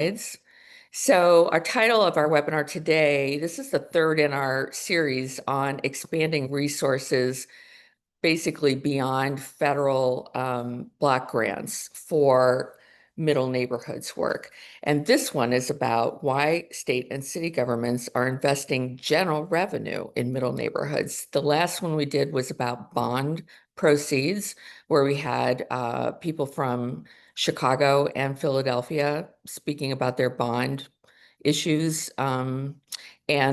slides. So our title of our webinar today, this is the third in our series on expanding resources basically beyond federal block grants for middle neighborhoods work. And this one is about why state and city governments are investing general revenue in middle neighborhoods. The last one we did was about bond proceeds, where we had people from Chicago and Philadelphia speaking about their bond issues. And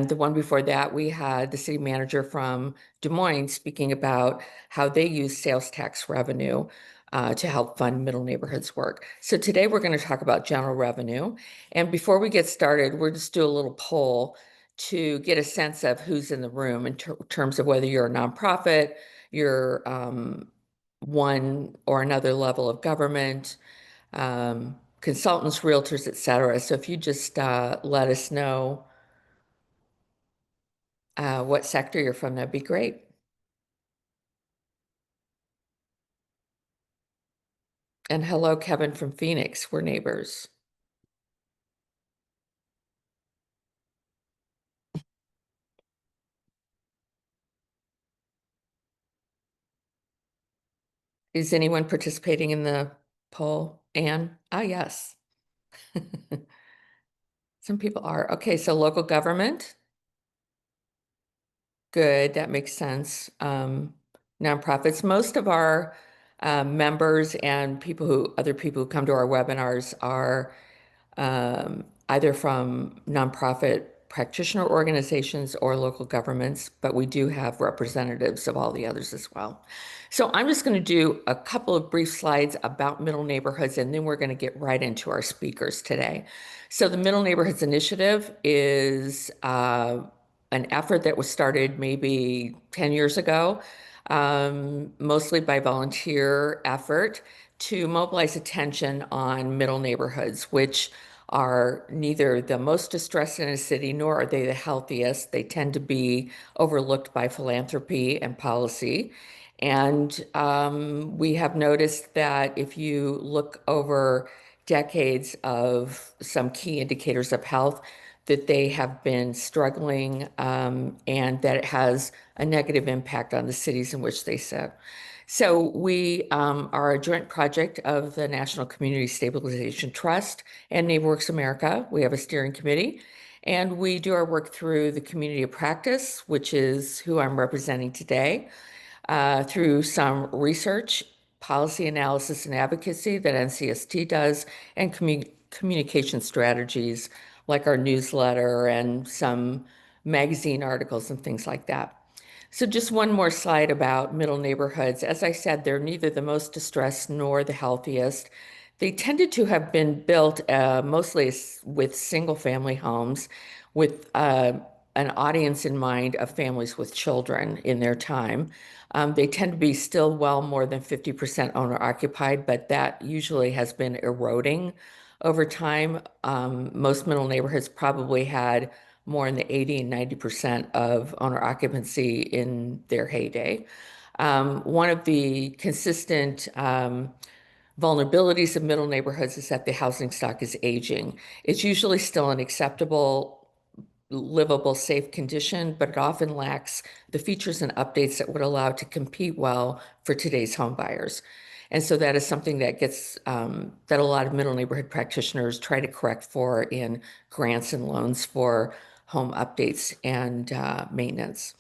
the one before that, we had the city manager from Des Moines speaking about how they use sales tax revenue to help fund middle neighborhoods work. So today we're going to talk about general revenue. And before we get started, we'll just do a little poll to get a sense of who's in the room in terms of whether you're a nonprofit, you're one or another level of government, consultants, realtors, et cetera. So if you just let us know what sector you're from, that'd be great. And hello, Kevin from Phoenix. We're neighbors. Is anyone participating in the poll? Anne? Ah, yes. Some people are. Okay, so local government. Good, that makes sense. Nonprofits. Most of our members and other people who come to our webinars are either from nonprofit practitioner organizations or local governments, but we do have representatives of all the others as well. So I'm just going to do a couple of brief slides about middle neighborhoods, and then we're going to get right into our speakers today. So the Middle Neighborhoods Initiative is an effort that was started maybe 10 years ago, mostly by volunteer effort to mobilize attention on middle neighborhoods, which are neither the most distressed in a city nor are they the healthiest. They tend to be overlooked by philanthropy and policy. And we have noticed that if you look over decades of some key indicators of health, that they have been struggling and that it has a negative impact on the cities in which they sit. So we are a joint project of the National Community Stabilization Trust and NeighborWorks America. We have a steering committee, and we do our work through the Community of Practice, which is who I'm representing today, through some research, policy analysis and advocacy that NCST does, and communication strategies like our newsletter and some magazine articles and things like that. So just one more slide about middle neighborhoods. As I said, they're neither the most distressed nor the healthiest. They tended to have been built mostly with single-family homes with an audience in mind of families with children in their time. They tend to be still well more than 50% owner-occupied, but that usually has been eroding over time. Most middle neighborhoods probably had more in the 80 and 90% of owner occupancy in their heyday. One of the consistent vulnerabilities of middle neighborhoods is that the housing stock is aging. It's usually still an acceptable, livable, safe condition, but it often lacks the features and updates that would allow it to compete well for today's home buyers. And so that is something that gets that a lot of middle neighborhood practitioners try to correct for in grants and loans for home updates and maintenance.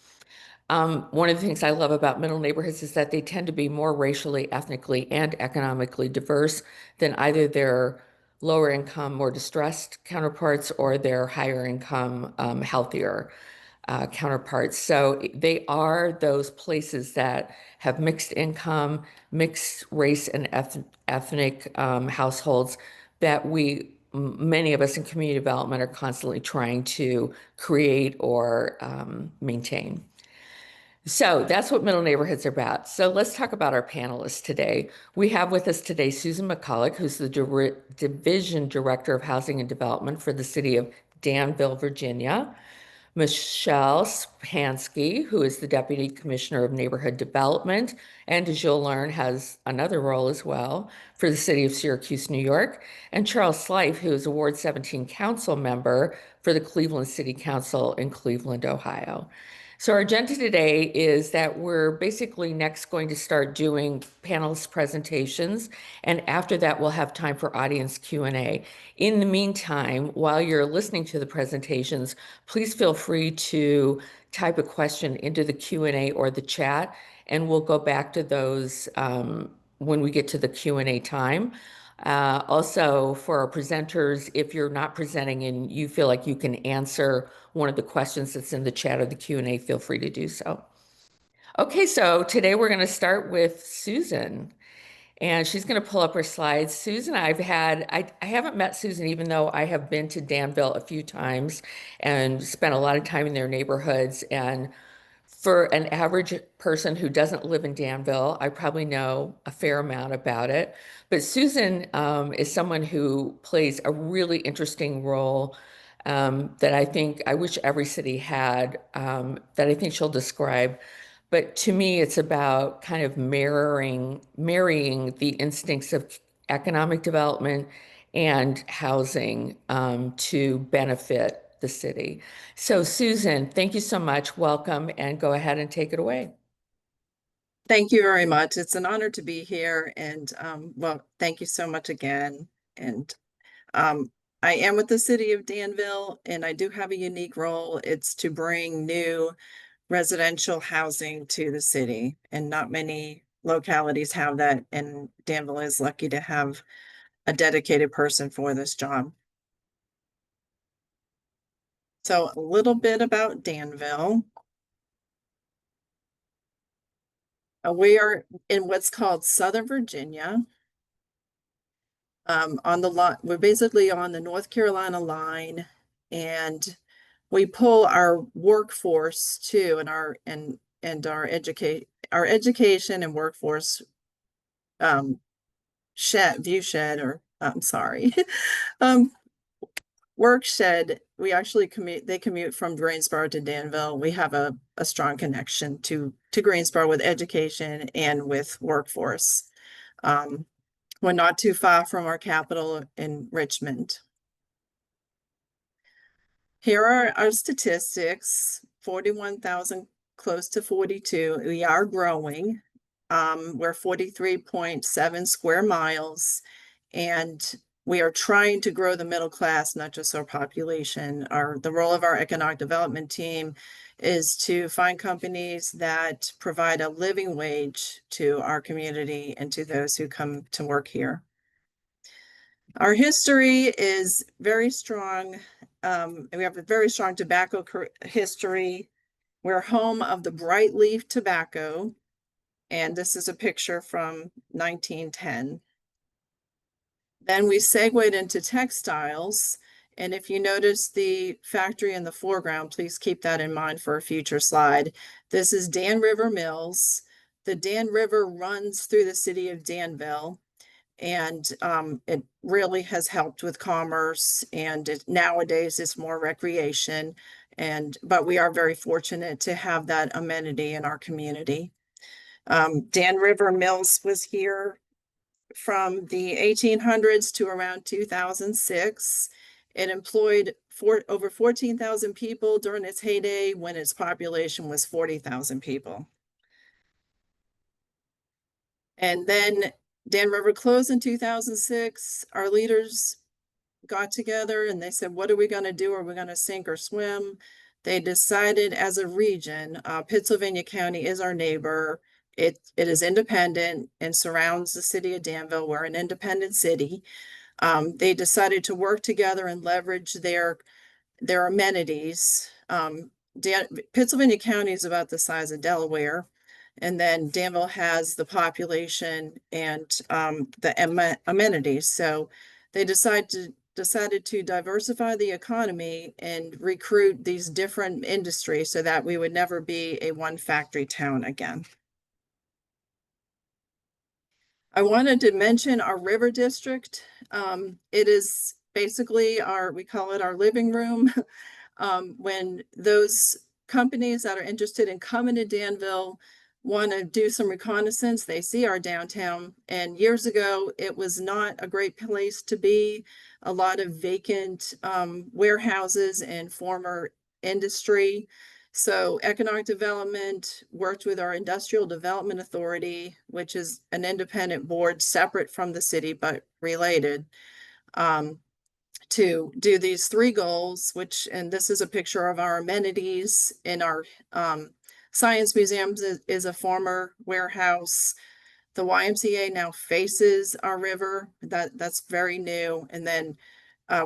One of the things I love about middle neighborhoods is that they tend to be more racially, ethnically, and economically diverse than either their lower income, more distressed counterparts or their higher income, healthier counterparts. So they are those places that have mixed income, mixed race and ethnic households that many of us in community development are constantly trying to create or maintain. So that's what middle neighborhoods are about. So let's talk about our panelists today. We have with us today Susan McCulloch, who's the Division Director of Housing and Development for the city of Danville, Virginia. Michelle Spansky, who is the Deputy Commissioner of Neighborhood Development, and as you'll learn, has another role as well for the City of Syracuse, New York, and Charles Slife, who is a Ward 17 Council member for the Cleveland City Council in Cleveland, Ohio. So our agenda today is that we're basically next going to start doing panelist presentations, and after that we'll have time for audience Q&A. In the meantime, while you're listening to the presentations, please feel free to type a question into the Q&A or the chat, and we'll go back to those when we get to the Q&A time. Also, for our presenters, if you're not presenting and you feel like you can answer one of the questions that's in the chat or the Q&A, feel free to do so. Okay, so today we're going to start with Susan, and she's going to pull up her slides. Susan, I haven't met Susan, even though I have been to Danville a few times and spent a lot of time in their neighborhoods. And for an average person who doesn't live in Danville, I probably know a fair amount about it. But Susan is someone who plays a really interesting role that I think I wish every city had, that I think she'll describe. But to me, it's about kind of marrying the instincts of economic development and housing to benefit the city. So Susan, thank you so much. Welcome, and go ahead and take it away. Thank you very much. It's an honor to be here. And well, thank you so much again. And I am with the city of Danville, and I do have a unique role. It's to bring new residential housing to the city, and not many localities have that. And Danville is lucky to have a dedicated person for this job. So a little bit about Danville. We are in what's called Southern Virginia. On the lot, we're basically on the North Carolina line, and we pull our workforce too, and our education and workforce shed, or I'm sorry, um, work shed. We actually they commute from Greensboro to Danville. We have a strong connection to Greensboro with education and with workforce. We're not too far from our capital in Richmond. Here are our statistics: 41,000, close to 42. We are growing. We're 43.7 square miles, and we are trying to grow the middle class, not just our population. The role of our economic development team is to find companies that provide a living wage to our community and to those who come to work here. Our history is very strong. We have a very strong tobacco history. We're home of the Bright Leaf tobacco, and this is a picture from 1910. Then we segued into textiles. And if you notice the factory in the foreground, please keep that in mind for a future slide. This is Dan River Mills. The Dan River runs through the city of Danville, and it really has helped with commerce, and nowadays it's more recreation. But we are very fortunate to have that amenity in our community. Dan River Mills was here from the 1800s to around 2006. It employed over 14,000 people during its heyday, when its population was 40,000 people. And then Dan River closed in 2006. Our leaders got together and they said, what are we going to do? Are we going to sink or swim? They decided, as a region, Pittsylvania County is our neighbor. It is independent and surrounds the city of Danville. We're an independent city. They decided to work together and leverage their amenities. Pittsylvania County is about the size of Delaware, and then Danville has the population and the amenities. So they decided to diversify the economy and recruit these different industries so that we would never be a one factory town again. I wanted to mention our river district. It is basically we call it our living room. when those companies that are interested in coming to Danville want to do some reconnaissance, they see our downtown. And years ago, it was not a great place to be. A lot of vacant warehouses and former industry. So economic development worked with our Industrial Development Authority, which is an independent board separate from the city, but related, to do these three goals, which, and this is a picture of our amenities in our science museums is a former warehouse. The YMCA now faces our river. That's very new. And then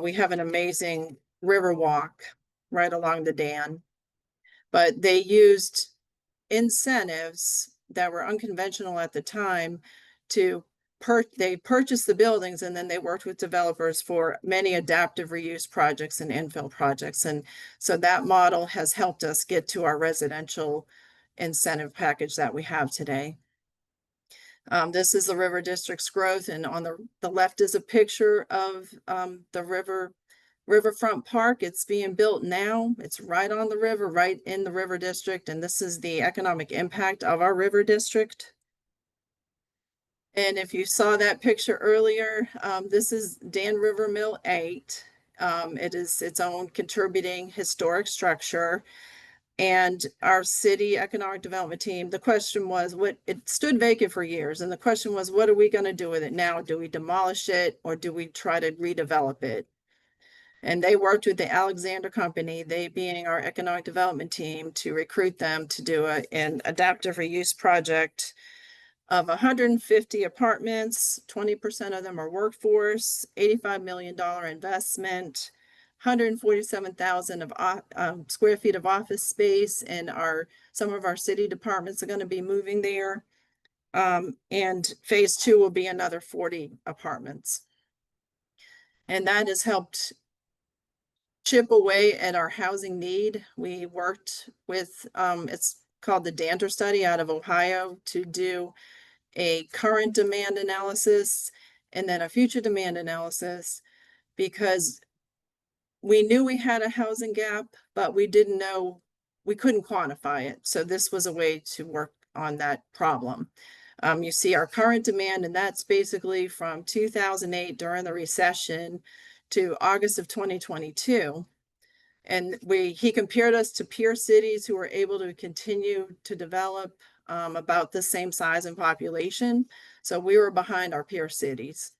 we have an amazing river walk right along the Dan. But they used incentives that were unconventional at the time to they purchased the buildings, and then they worked with developers for many adaptive reuse projects and infill projects. And so that model has helped us get to our residential incentive package that we have today. This is the River District's growth, and on the left is a picture of the Riverfront Park. It's being built now. It's right on the river, right in the River District, and this is the economic impact of our River District. And if you saw that picture earlier, this is Dan River Mill 8. It is its own contributing historic structure. And our city economic development team, the question was, it stood vacant for years. And the question was, what are we going to do with it now? Do we demolish it, or do we try to redevelop it? And they worked with the Alexander Company, they being our economic development team, to recruit them to do an adaptive reuse project of 150 apartments. 20% of them are workforce, $85 million investment, 147,000 of square feet of office space, and some of our city departments are going to be moving there. And phase 2 will be another 40 apartments. And that has helped chip away at our housing need. We worked with, it's called the Danter Study out of Ohio, to do a current demand analysis and then a future demand analysis, because we knew we had a housing gap, but we didn't know, we couldn't quantify it. So this was a way to work on that problem. You see our current demand, and that's basically from 2008 during the recession to August of 2022. And he compared us to peer cities who were able to continue to develop about the same size and population. So we were behind our peer cities.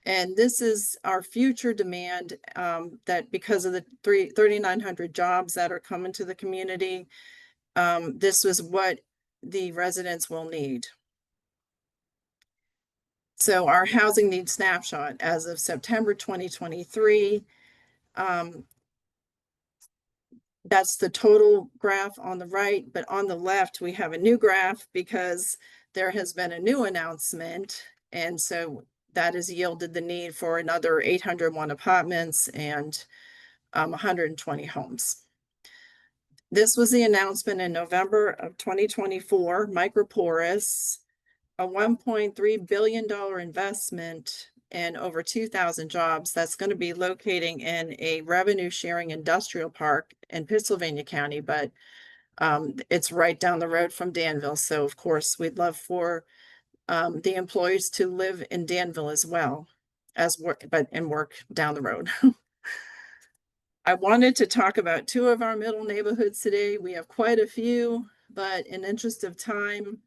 And this is our future demand, that because of the 3,900 jobs that are coming to the community, this was what the residents will need. So our housing needs snapshot as of September 2023. That's the total graph on the right, but on the left, we have a new graph because there has been a new announcement. And so that has yielded the need for another 801 apartments and 120 homes. This was the announcement in November of 2024, Microporis, a $1.3 billion investment and over 2,000 jobs that's going to be locating in a revenue sharing industrial park in Pittsylvania County, but it's right down the road from Danville. So of course, we'd love for the employees to live in Danville as well as work, and work down the road. I wanted to talk about 2 of our middle neighborhoods today. We have quite a few, but in interest of time,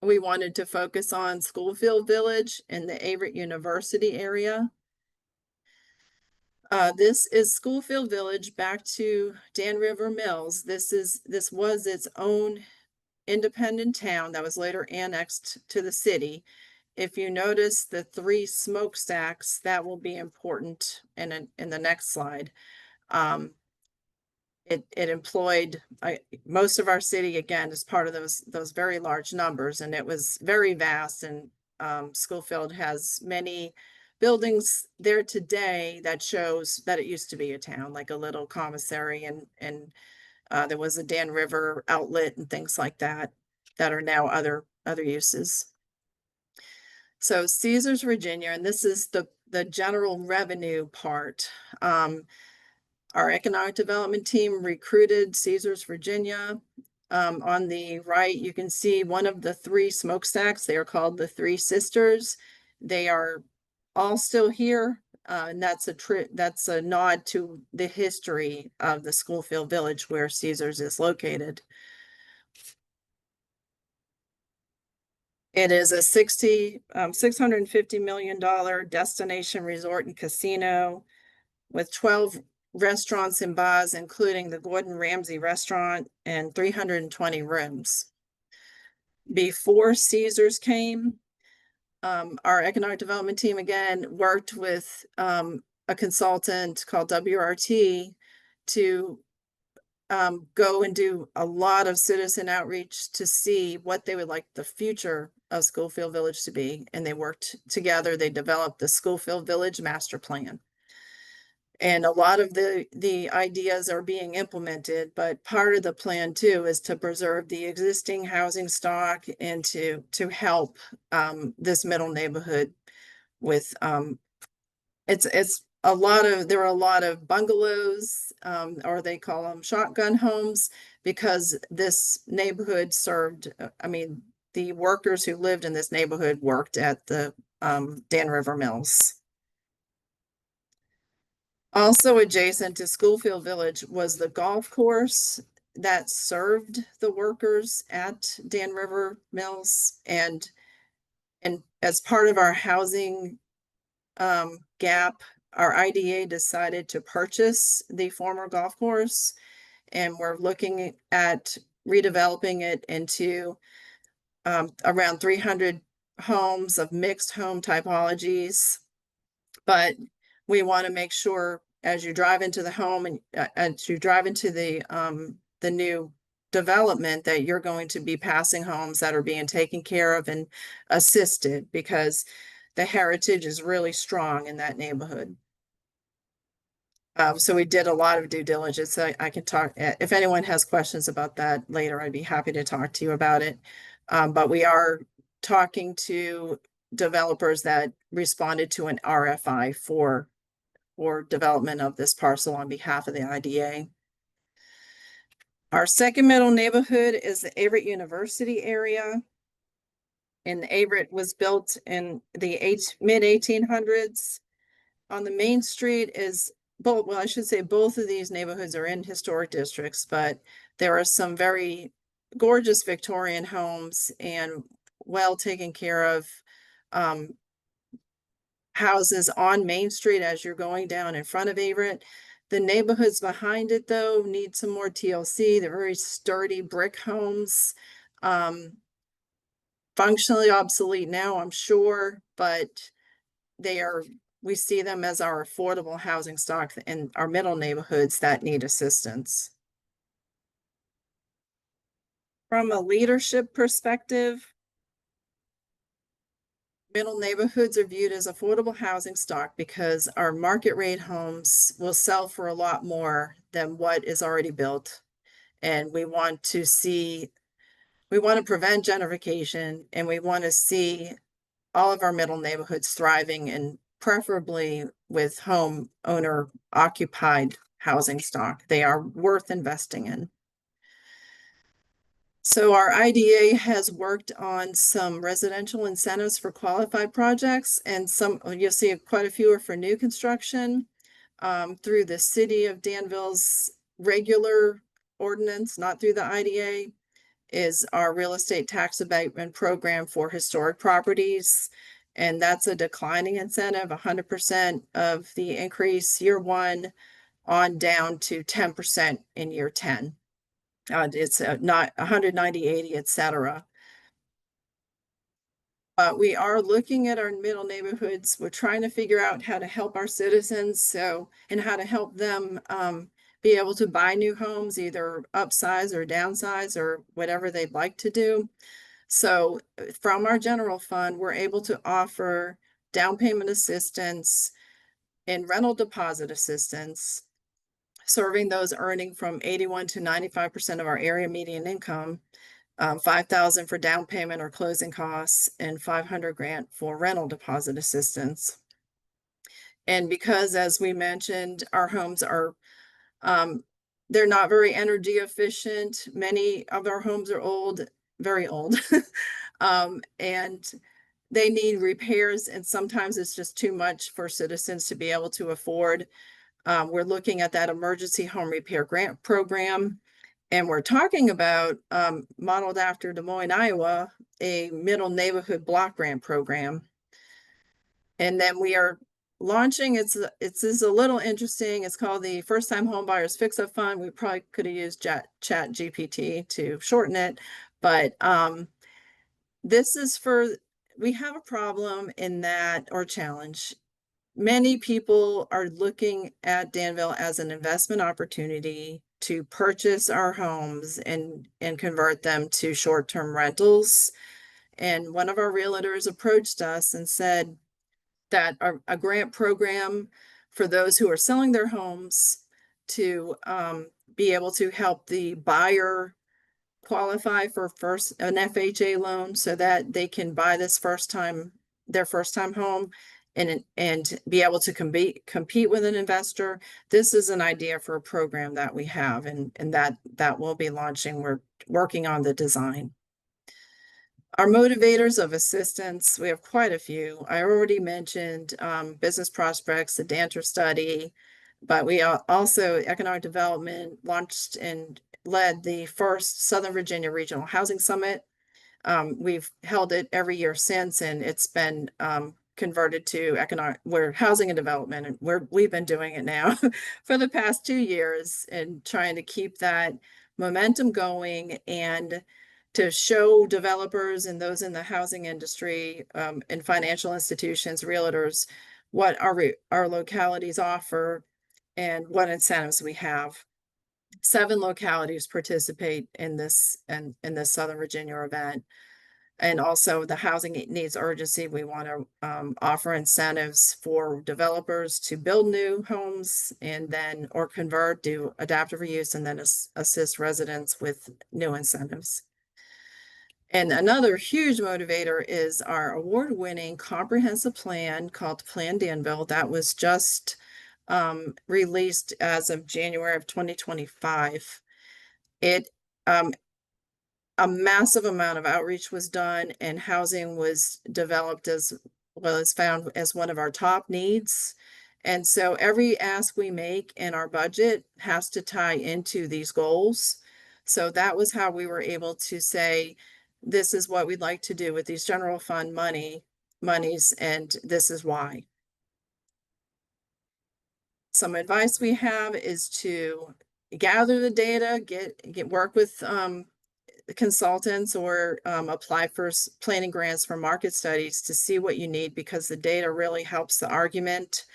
we wanted to focus on Schoolfield Village in the Averett University area. This is Schoolfield Village, back to Dan River Mills. This was its own independent town that was later annexed to the city. If you notice the 3 smokestacks, that will be important in the next slide. It employed most of our city, again, as part of those very large numbers, and it was very vast. And Schoolfield has many buildings there today that shows that it used to be a town, like a little commissary, and there was a Dan River outlet and things like that are now other uses. So Caesars, Virginia, and this is the general revenue part. Our economic development team recruited Caesars, Virginia. On the right, you can see one of the three smokestacks. They are called the Three Sisters. They are all still here. And that's a nod to the history of the Schoolfield Village where Caesars is located. It is a $650 million destination resort and casino with 12 restaurants and bars, including the Gordon Ramsay restaurant, and 320 rooms. Before Caesars came, our economic development team again worked with a consultant called WRT to go and do a lot of citizen outreach to see what they would like the future of Schoolfield Village to be. And they worked together. They developed the Schoolfield Village Master Plan. And a lot of the ideas are being implemented, but part of the plan too is to preserve the existing housing stock and to help this middle neighborhood with it's a lot of there are a lot of bungalows or they call them shotgun homes because this neighborhood served I mean the workers who lived in this neighborhood worked at the Dan River Mills. Also adjacent to Schoolfield Village was the golf course that served the workers at Dan River Mills. And as part of our housing gap, our IDA decided to purchase the former golf course. And we're looking at redeveloping it into around 300 homes of mixed home typologies. But we want to make sure as you drive into the home and as you drive into the new development that you're going to be passing homes that are being taken care of and assisted because the heritage is really strong in that neighborhood. So we did a lot of due diligence. I can talk if anyone has questions about that later, I'd be happy to talk to you about it. But we are talking to developers that responded to an RFI for development of this parcel on behalf of the IDA. Our second middle neighborhood is the Averett University area. And Averett was built in the mid 1800s. On the main street is both, well, I should say both of these neighborhoods are in historic districts, but there are some very gorgeous Victorian homes and well taken care of houses on Main Street as you're going down in front of Averett. The neighborhoods behind it, though, need some more TLC. They're very sturdy brick homes. Functionally obsolete now, I'm sure, but we see them as our affordable housing stock in our middle neighborhoods that need assistance. From a leadership perspective, middle neighborhoods are viewed as affordable housing stock because our market rate homes will sell for a lot more than what is already built. And we want to prevent gentrification, and we want to see all of our middle neighborhoods thriving and preferably with home owner occupied housing stock. They are worth investing in. So our IDA has worked on some residential incentives for qualified projects, and you'll see quite a few are for new construction through the city of Danville's regular ordinance, not through the IDA, is our real estate tax abatement program for historic properties. And that's a declining incentive, 100% of the increase year one on down to 10% in year 10. It's not 190, 80, etc. We are looking at our middle neighborhoods. We're trying to figure out how to help our citizens and how to help them be able to buy new homes, either upsize or downsize or whatever they'd like to do. So from our general fund, we're able to offer down payment assistance and rental deposit assistance, serving those earning from 81 to 95% of our area median income, $5,000 for down payment or closing costs, and $500 grant for rental deposit assistance. And because, as we mentioned, our homes are They're not very energy efficient. Many of our homes are old, very old. And they need repairs, and sometimes it's just too much for citizens to be able to afford. We're looking at that emergency home repair grant program. And we're talking about, modeled after Des Moines, Iowa, a middle neighborhood block grant program. And then we are launching, it's is a little interesting. It's called the First Time Home Buyers Fix Up Fund. We probably could have used Chat GPT to shorten it, but this is for, we have a problem in that, or challenge. Many people are looking at Danville as an investment opportunity to purchase our homes and convert them to short-term rentals. And one of our realtors approached us and said that a grant program for those who are selling their homes to be able to help the buyer qualify for an FHA loan so that they can buy their first time home and be able to compete with an investor. This is an idea for a program that we have, and that will be launching. We're working on the design. Our motivators of assistance, we have quite a few. I already mentioned business prospects, the Danter study, but we also economic development launched and led the first Southern Virginia Regional Housing Summit. We've held it every year since, and it's been converted to we're housing and development, and we've been doing it now for the past 2 years and trying to keep that momentum going and to show developers and those in the housing industry and financial institutions, realtors, what our localities offer and what incentives we have. 7 localities participate in this Southern Virginia event. And also the housing needs urgency. We want to offer incentives for developers to build new homes and then or convert, do adaptive reuse, and then assist residents with new incentives. And another huge motivator is our award-winning comprehensive plan called Plan Danville that was just released as of January of 2025. It a massive amount of outreach was done, and housing was developed as well as found as one of our top needs. And so every ask we make in our budget has to tie into these goals. So that was how we were able to say, this is what we'd like to do with these general fund monies, and this is why. Some advice we have is to gather the data, work with consultants or apply for planning grants for market studies to see what you need, because the data really helps the argument.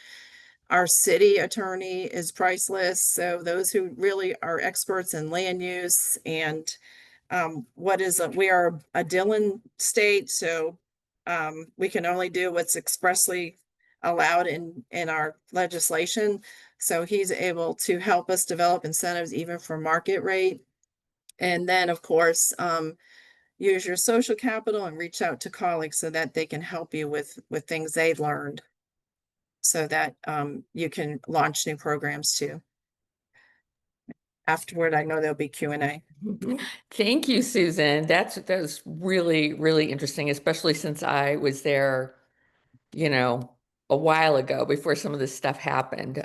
Our city attorney is priceless. So those who really are experts in land use and we are a Dillon state, so we can only do what's expressly allowed in our legislation. So he's able to help us develop incentives even for market rate. And then, of course, use your social capital and reach out to colleagues so that they can help you with things they've learned so that you can launch new programs too. Afterward, I know there'll be Q&A. Thank you, Susan. That was really, really interesting, especially since I was there, a while ago before some of this stuff happened.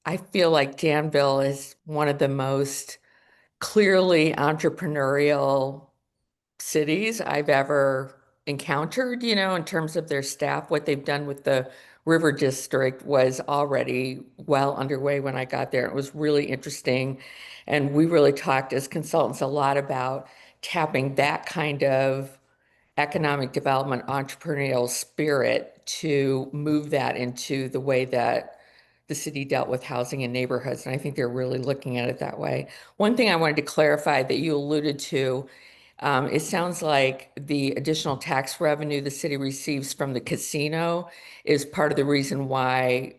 I feel like Danville is one of the most clearly entrepreneurial cities I've ever encountered, in terms of their staff. What they've done with the River District was already well underway when I got there. It was really interesting. And we really talked as consultants a lot about tapping that kind of economic development, entrepreneurial spirit to move that into the way that the city dealt with housing and neighborhoods. And I think they're really looking at it that way. One thing I wanted to clarify that you alluded to, it sounds like the additional tax revenue the city receives from the casino is part of the reason why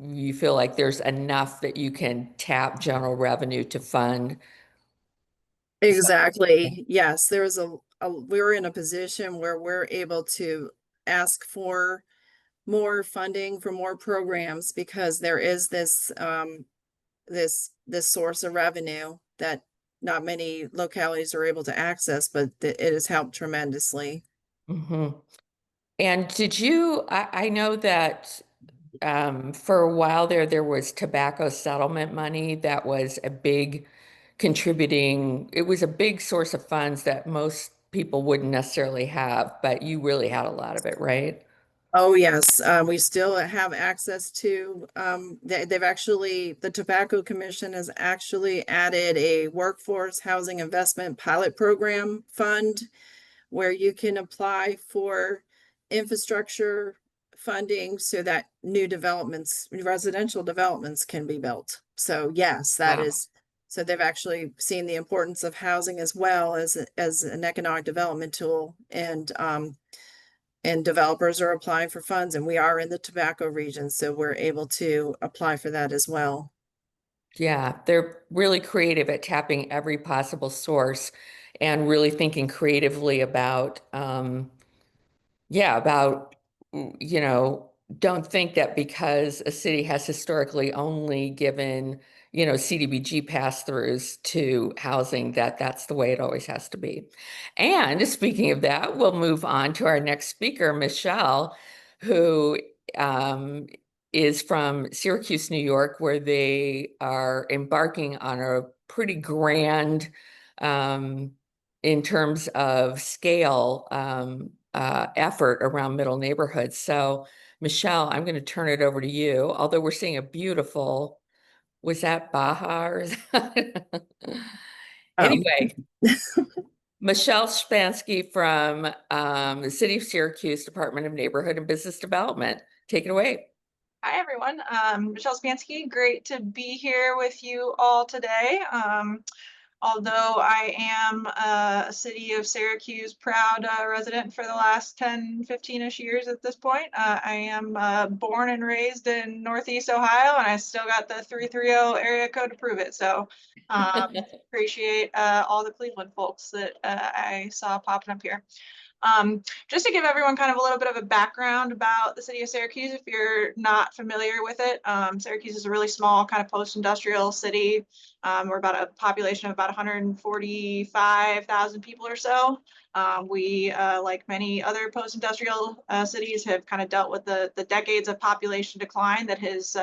you feel like there's enough that you can tap general revenue to fund. Exactly. Yes, there's we're in a position where we're able to ask for more funding for more programs because there is this this source of revenue that not many localities are able to access, but it has helped tremendously. Hmm. And I know that for a while there was tobacco settlement money that was a big it was a big source of funds that most people wouldn't necessarily have, but you really had a lot of it, right? Oh, yes. We still have access to, they've actually, the Tobacco Commission has actually added a workforce housing investment pilot program fund where you can apply for infrastructure funding so that new developments, residential developments can be built. So yes, that Wow. is, so they've actually seen the importance of housing as well as an economic development tool. And developers are applying for funds, and we are in the tobacco region, so we're able to apply for that as well. Yeah, they're really creative at tapping every possible source and really thinking creatively about yeah, about, you know, don't think that because a city has historically only given, CDBG pass-throughs to housing, that that's the way it always has to be. And speaking of that, we'll move on to our next speaker, Michelle, who um, is from Syracuse, New York, where they are embarking on a pretty grand, um, in terms of scale, effort around middle neighborhoods. So, Michelle, I'm going to turn it over to you. Although we're seeing a beautiful, was that Baja or is that- Oh, Anyway, Michelle Spansky from the City of Syracuse Department of Neighborhood and Business Development. Take it away. Hi, everyone. Michelle Spansky. Great to be here with you all today. Although I am a City of Syracuse proud resident for the last 10, 15-ish years at this point, I am born and raised in Northeast Ohio, and I still got the 330 area code to prove it. So appreciate all the Cleveland folks that I saw popping up here. Just to give everyone kind of a little bit of a background about the city of Syracuse, if you're not familiar with it, Syracuse is a really small kind of post-industrial city. We're about a population of about 145,000 people or so. We, like many other post-industrial cities, have kind of dealt with the decades of population decline that has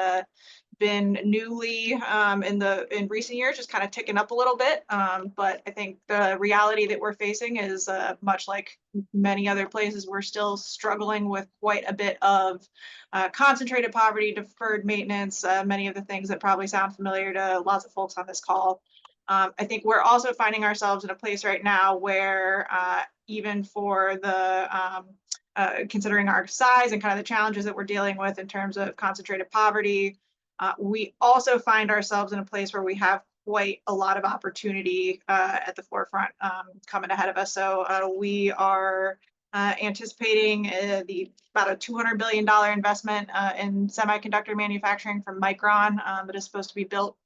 been newly in recent years just kind of ticking up a little bit. But I think the reality that we're facing is much like many other places, we're still struggling with quite a bit of concentrated poverty, deferred maintenance, many of the things that probably sound familiar to lots of folks on this call. I think we're also finding ourselves in a place right now where even for considering our size and kind of the challenges that we're dealing with in terms of concentrated poverty, we also find ourselves in a place where we have quite a lot of opportunity at the forefront coming ahead of us. So we are anticipating about a $200 billion investment in semiconductor manufacturing from Micron that is supposed to be built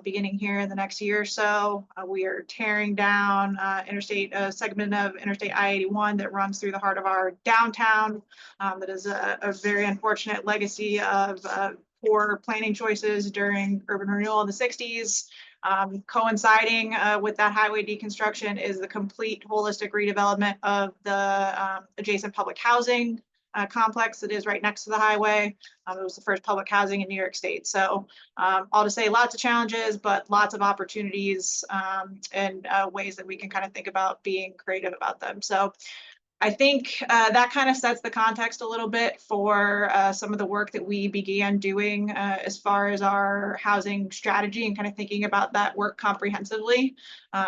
beginning here in the next year or so. We are tearing down a segment of Interstate I-81 that runs through the heart of our downtown. That is a very unfortunate legacy of poor planning choices during urban renewal in the 60s. Coinciding with that highway deconstruction is the complete holistic redevelopment of the adjacent public housing complex that is right next to the highway. It was the first public housing in New York State. So all to say, lots of challenges, but lots of opportunities and ways that we can kind of think about being creative about them. So I think that kind of sets the context a little bit for some of the work that we began doing as far as our housing strategy and kind of thinking about that work comprehensively.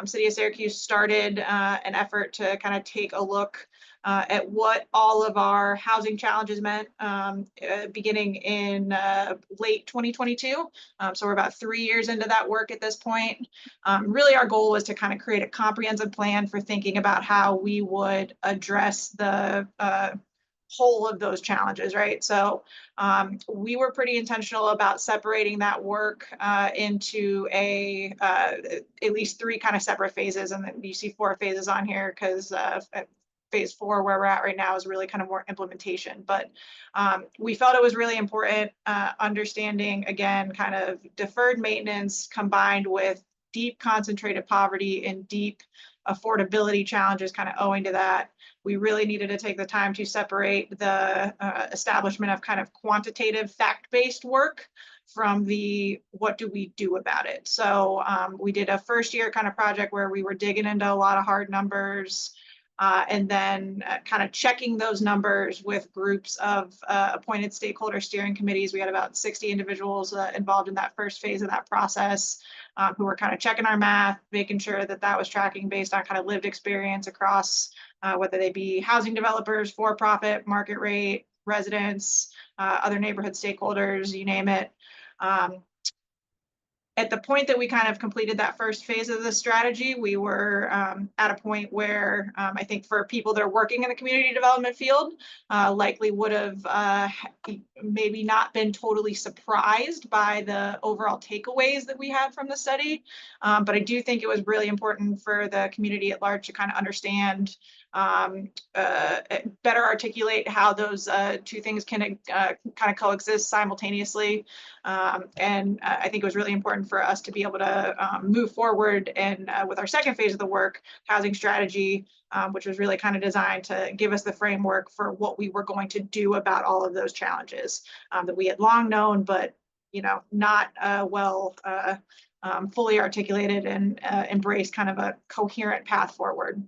City of Syracuse started an effort to kind of take a look at what all of our housing challenges meant beginning in late 2022. So we're about 3 years into that work at this point. Really, our goal was to kind of create a comprehensive plan for thinking about how we would address the whole of those challenges, right? So we were pretty intentional about separating that work into at least 3 kind of separate phases, and then you see 4 phases on here because phase 4, where we're at right now, is really kind of more implementation. But we felt it was really important understanding, again, kind of deferred maintenance combined with deep concentrated poverty and deep affordability challenges kind of owing to that. We really needed to take the time to separate the establishment of kind of quantitative fact-based work from the what do we do about it. So we did a first year kind of project where we were digging into a lot of hard numbers and then kind of checking those numbers with groups of appointed stakeholder steering committees. We had about 60 individuals involved in that first phase of that process who were kind of checking our math, making sure that that was tracking based on kind of lived experience across whether they be housing developers, for-profit, market rate, residents, other neighborhood stakeholders, you name it. At the point that we kind of completed that first phase of the strategy, we were at a point where I think for people that are working in the community development field, likely would have maybe not been totally surprised by the overall takeaways that we had from the study. But I do think it was really important for the community at large to kind of understand, better articulate how those two things can kind of coexist simultaneously. And I think it was really important for us to be able to move forward and with our second phase of the work, housing strategy, which was really kind of designed to give us the framework for what we were going to do about all of those challenges that we had long known, but not fully articulated and embraced kind of a coherent path forward.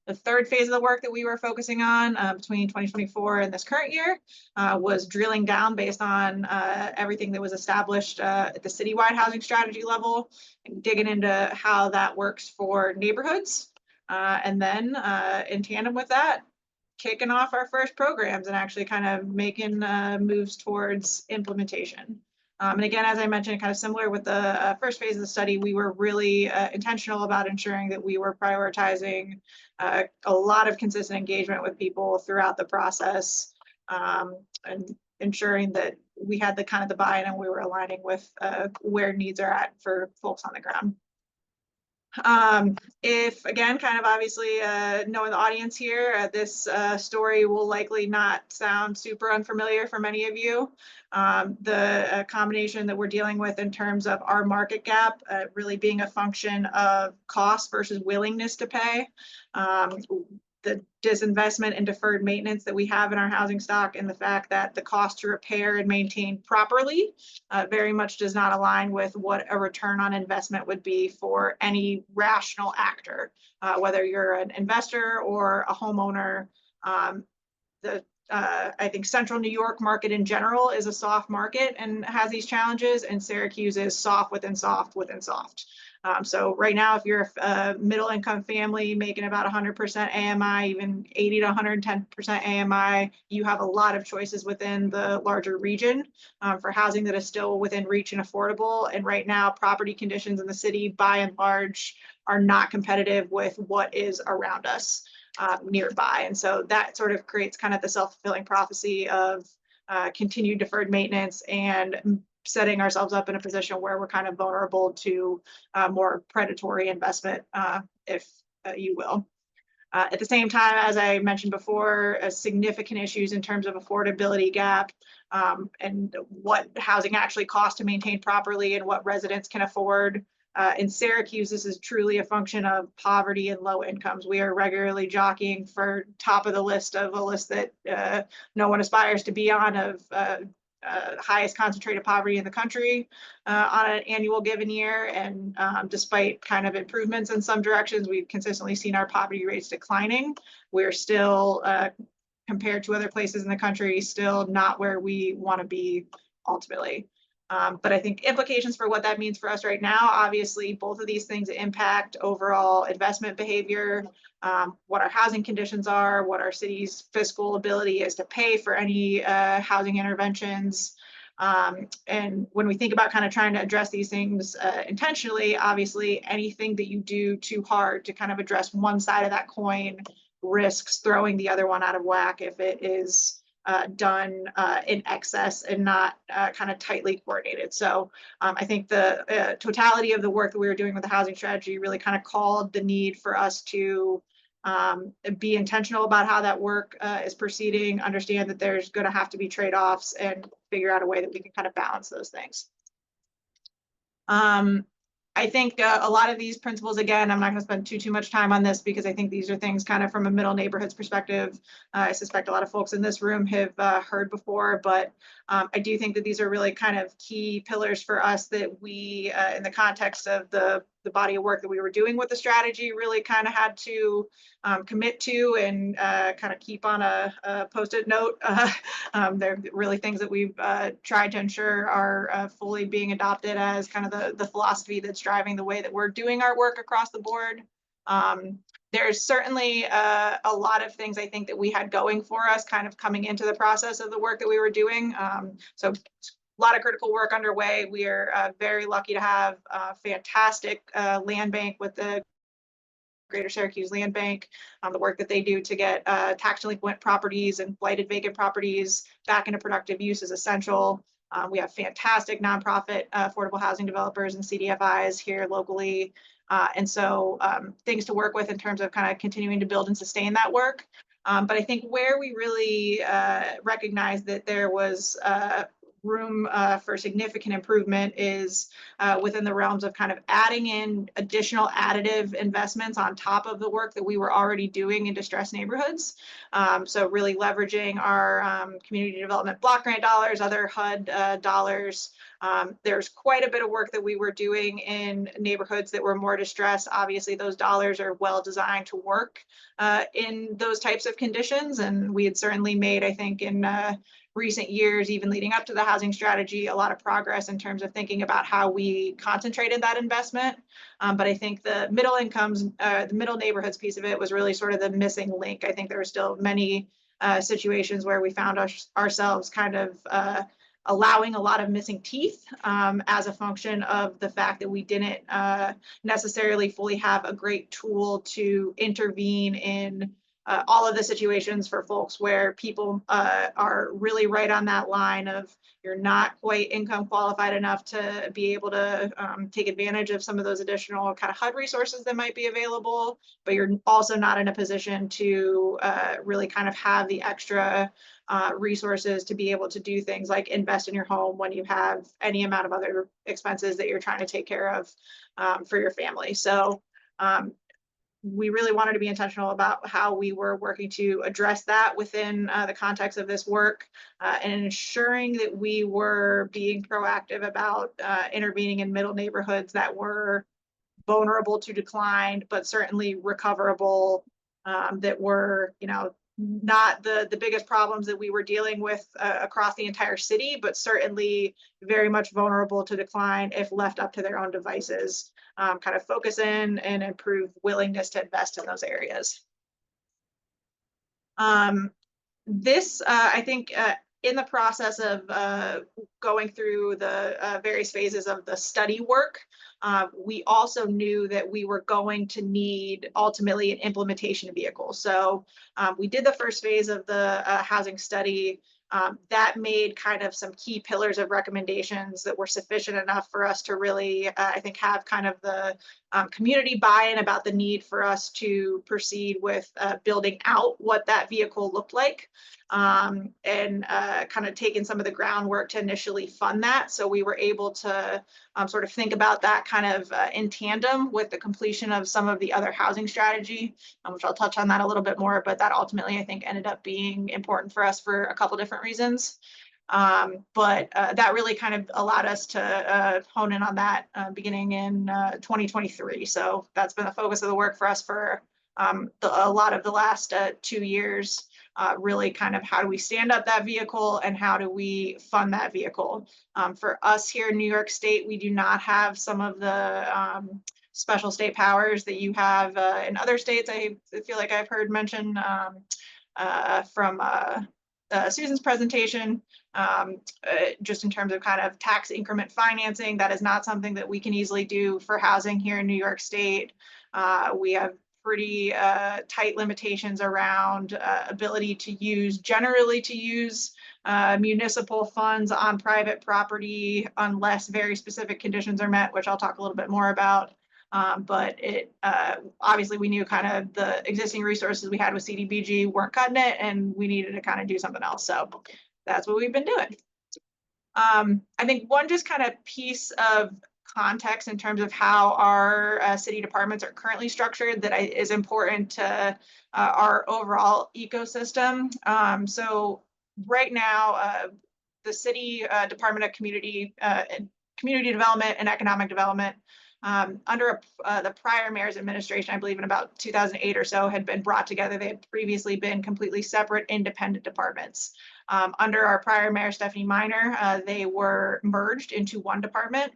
The third phase of the work that we were focusing on between 2024 and this current year was drilling down based on everything that was established at the citywide housing strategy level, and digging into how that works for neighborhoods. And then in tandem with that, kicking off our first programs and actually kind of making moves towards implementation. And again, as I mentioned, kind of similar with the first phase of the study, we were really intentional about ensuring that we were prioritizing a lot of consistent engagement with people throughout the process, and ensuring that we had the kind of the buy-in and we were aligning with where needs are at for folks on the ground. If again, kind of obviously knowing the audience here, this story will likely not sound super unfamiliar for many of you. The combination that we're dealing with in terms of our market gap really being a function of cost versus willingness to pay. The disinvestment and deferred maintenance that we have in our housing stock, and the fact that the cost to repair and maintain properly very much does not align with what a return on investment would be for any rational actor, whether you're an investor or a homeowner. I think Central New York market in general is a soft market and has these challenges, and Syracuse is soft within soft within soft. So right now, if you're a middle income family making about 100% AMI, even 80 to 110% AMI, you have a lot of choices within the larger region for housing that is still within reach and affordable. And right now, property conditions in the city, by and large, are not competitive with what is around us nearby. And so that sort of creates kind of the self-fulfilling prophecy of continued deferred maintenance and setting ourselves up in a position where we're kind of vulnerable to more predatory investment, if you will. At the same time, as I mentioned before, significant issues in terms of affordability gap and what housing actually costs to maintain properly and what residents can afford. In Syracuse, this is truly a function of poverty and low incomes. We are regularly jockeying for top of the list of a list that no one aspires to be on, of highest concentrated poverty in the country on an annual given year. And despite kind of improvements in some directions, we've consistently seen our poverty rates declining. We're still, compared to other places in the country, still not where we want to be ultimately. But I think implications for what that means for us right now, obviously, both of these things impact overall investment behavior, what our housing conditions are, what our city's fiscal ability is to pay for any housing interventions. And when we think about kind of trying to address these things intentionally, obviously, anything that you do too hard to kind of address one side of that coin risks throwing the other one out of whack if it is done in excess and not kind of tightly coordinated. So I think the totality of the work that we were doing with the housing strategy really kind of called the need for us to be intentional about how that work is proceeding, understand that there's going to have to be trade-offs, and figure out a way that we can kind of balance those things. I think a lot of these principles, again, I'm not going to spend too much time on this because I think these are things kind of from a middle neighborhoods perspective. I suspect a lot of folks in this room have heard before, but I do think that these are really kind of key pillars for us that we, in the context of the body of work that we were doing with the strategy, really kind of had to commit to and kind of keep on a post-it note. They're really things that we've tried to ensure are fully being adopted as kind of the philosophy that's driving the way that we're doing our work across the board. There's certainly a lot of things I think that we had going for us kind of coming into the process of the work that we were doing. So a lot of critical work underway. We are very lucky to have a fantastic land bank with the Greater Syracuse Land Bank, the work that they do to get tax delinquent properties and blighted vacant properties back into productive use is essential. We have fantastic nonprofit affordable housing developers and CDFIs here locally. And so things to work with in terms of kind of continuing to build and sustain that work. But I think where we really recognize that there was room for significant improvement is within the realms of kind of adding in additional additive investments on top of the work that we were already doing in distressed neighborhoods. So really leveraging our community development block grant dollars, other HUD dollars. There's quite a bit of work that we were doing in neighborhoods that were more distressed. Obviously, those dollars are well designed to work in those types of conditions. And we had certainly made, I think, in recent years, even leading up to the housing strategy, a lot of progress in terms of thinking about how we concentrated that investment. But I think the middle incomes, the middle neighborhoods piece of it was really sort of the missing link. I think there were still many situations where we found ourselves kind of allowing a lot of missing teeth as a function of the fact that we didn't necessarily fully have a great tool to intervene in all of the situations for folks where people are really right on that line of you're not quite income qualified enough to be able to take advantage of some of those additional kind of HUD resources that might be available, but you're also not in a position to really kind of have the extra resources to be able to do things like invest in your home when you have any amount of other expenses that you're trying to take care of for your family. So we really wanted to be intentional about how we were working to address that within the context of this work and ensuring that we were being proactive about intervening in middle neighborhoods that were vulnerable to decline, but certainly recoverable, that were, you know, not the biggest problems that we were dealing with across the entire city, but certainly very much vulnerable to decline if left up to their own devices. Kind of focus in and improve willingness to invest in those areas. This, I think, in the process of going through the various phases of the study work, we also knew that we were going to need ultimately an implementation vehicle. So we did the first phase of the housing study. That made kind of some key pillars of recommendations that were sufficient enough for us to really, I think, have kind of the community buy-in about the need for us to proceed with building out what that vehicle looked like, and kind of taking some of the groundwork to initially fund that. So we were able to sort of think about that kind of in tandem with the completion of some of the other housing strategy, which I'll touch on that a little bit more, but that ultimately I think ended up being important for us for a couple different reasons. But that really kind of allowed us to hone in on that beginning in 2023. So that's been the focus of the work for us for a lot of the last 2 years. Really kind of how do we stand up that vehicle and how do we fund that vehicle? For us here in New York State, we do not have some of the special state powers that you have in other states. I feel like I've heard mention from Susan's presentation, just in terms of kind of tax increment financing. That is not something that we can easily do for housing here in New York State. We have pretty tight limitations around ability to use municipal funds on private property unless very specific conditions are met, which I'll talk a little bit more about. But it obviously we knew kind of the existing resources we had with CDBG weren't cutting it, and we needed to kind of do something else. So that's what we've been doing. I think one just kind of piece of context in terms of how our city departments are currently structured that is important to our overall ecosystem. So right now, the city Department of Community Development and Economic Development, under the prior mayor's administration, I believe in about 2008 or so, had been brought together. They had previously been completely separate, independent departments. Under our prior mayor, Stephanie Miner, they were merged into one department.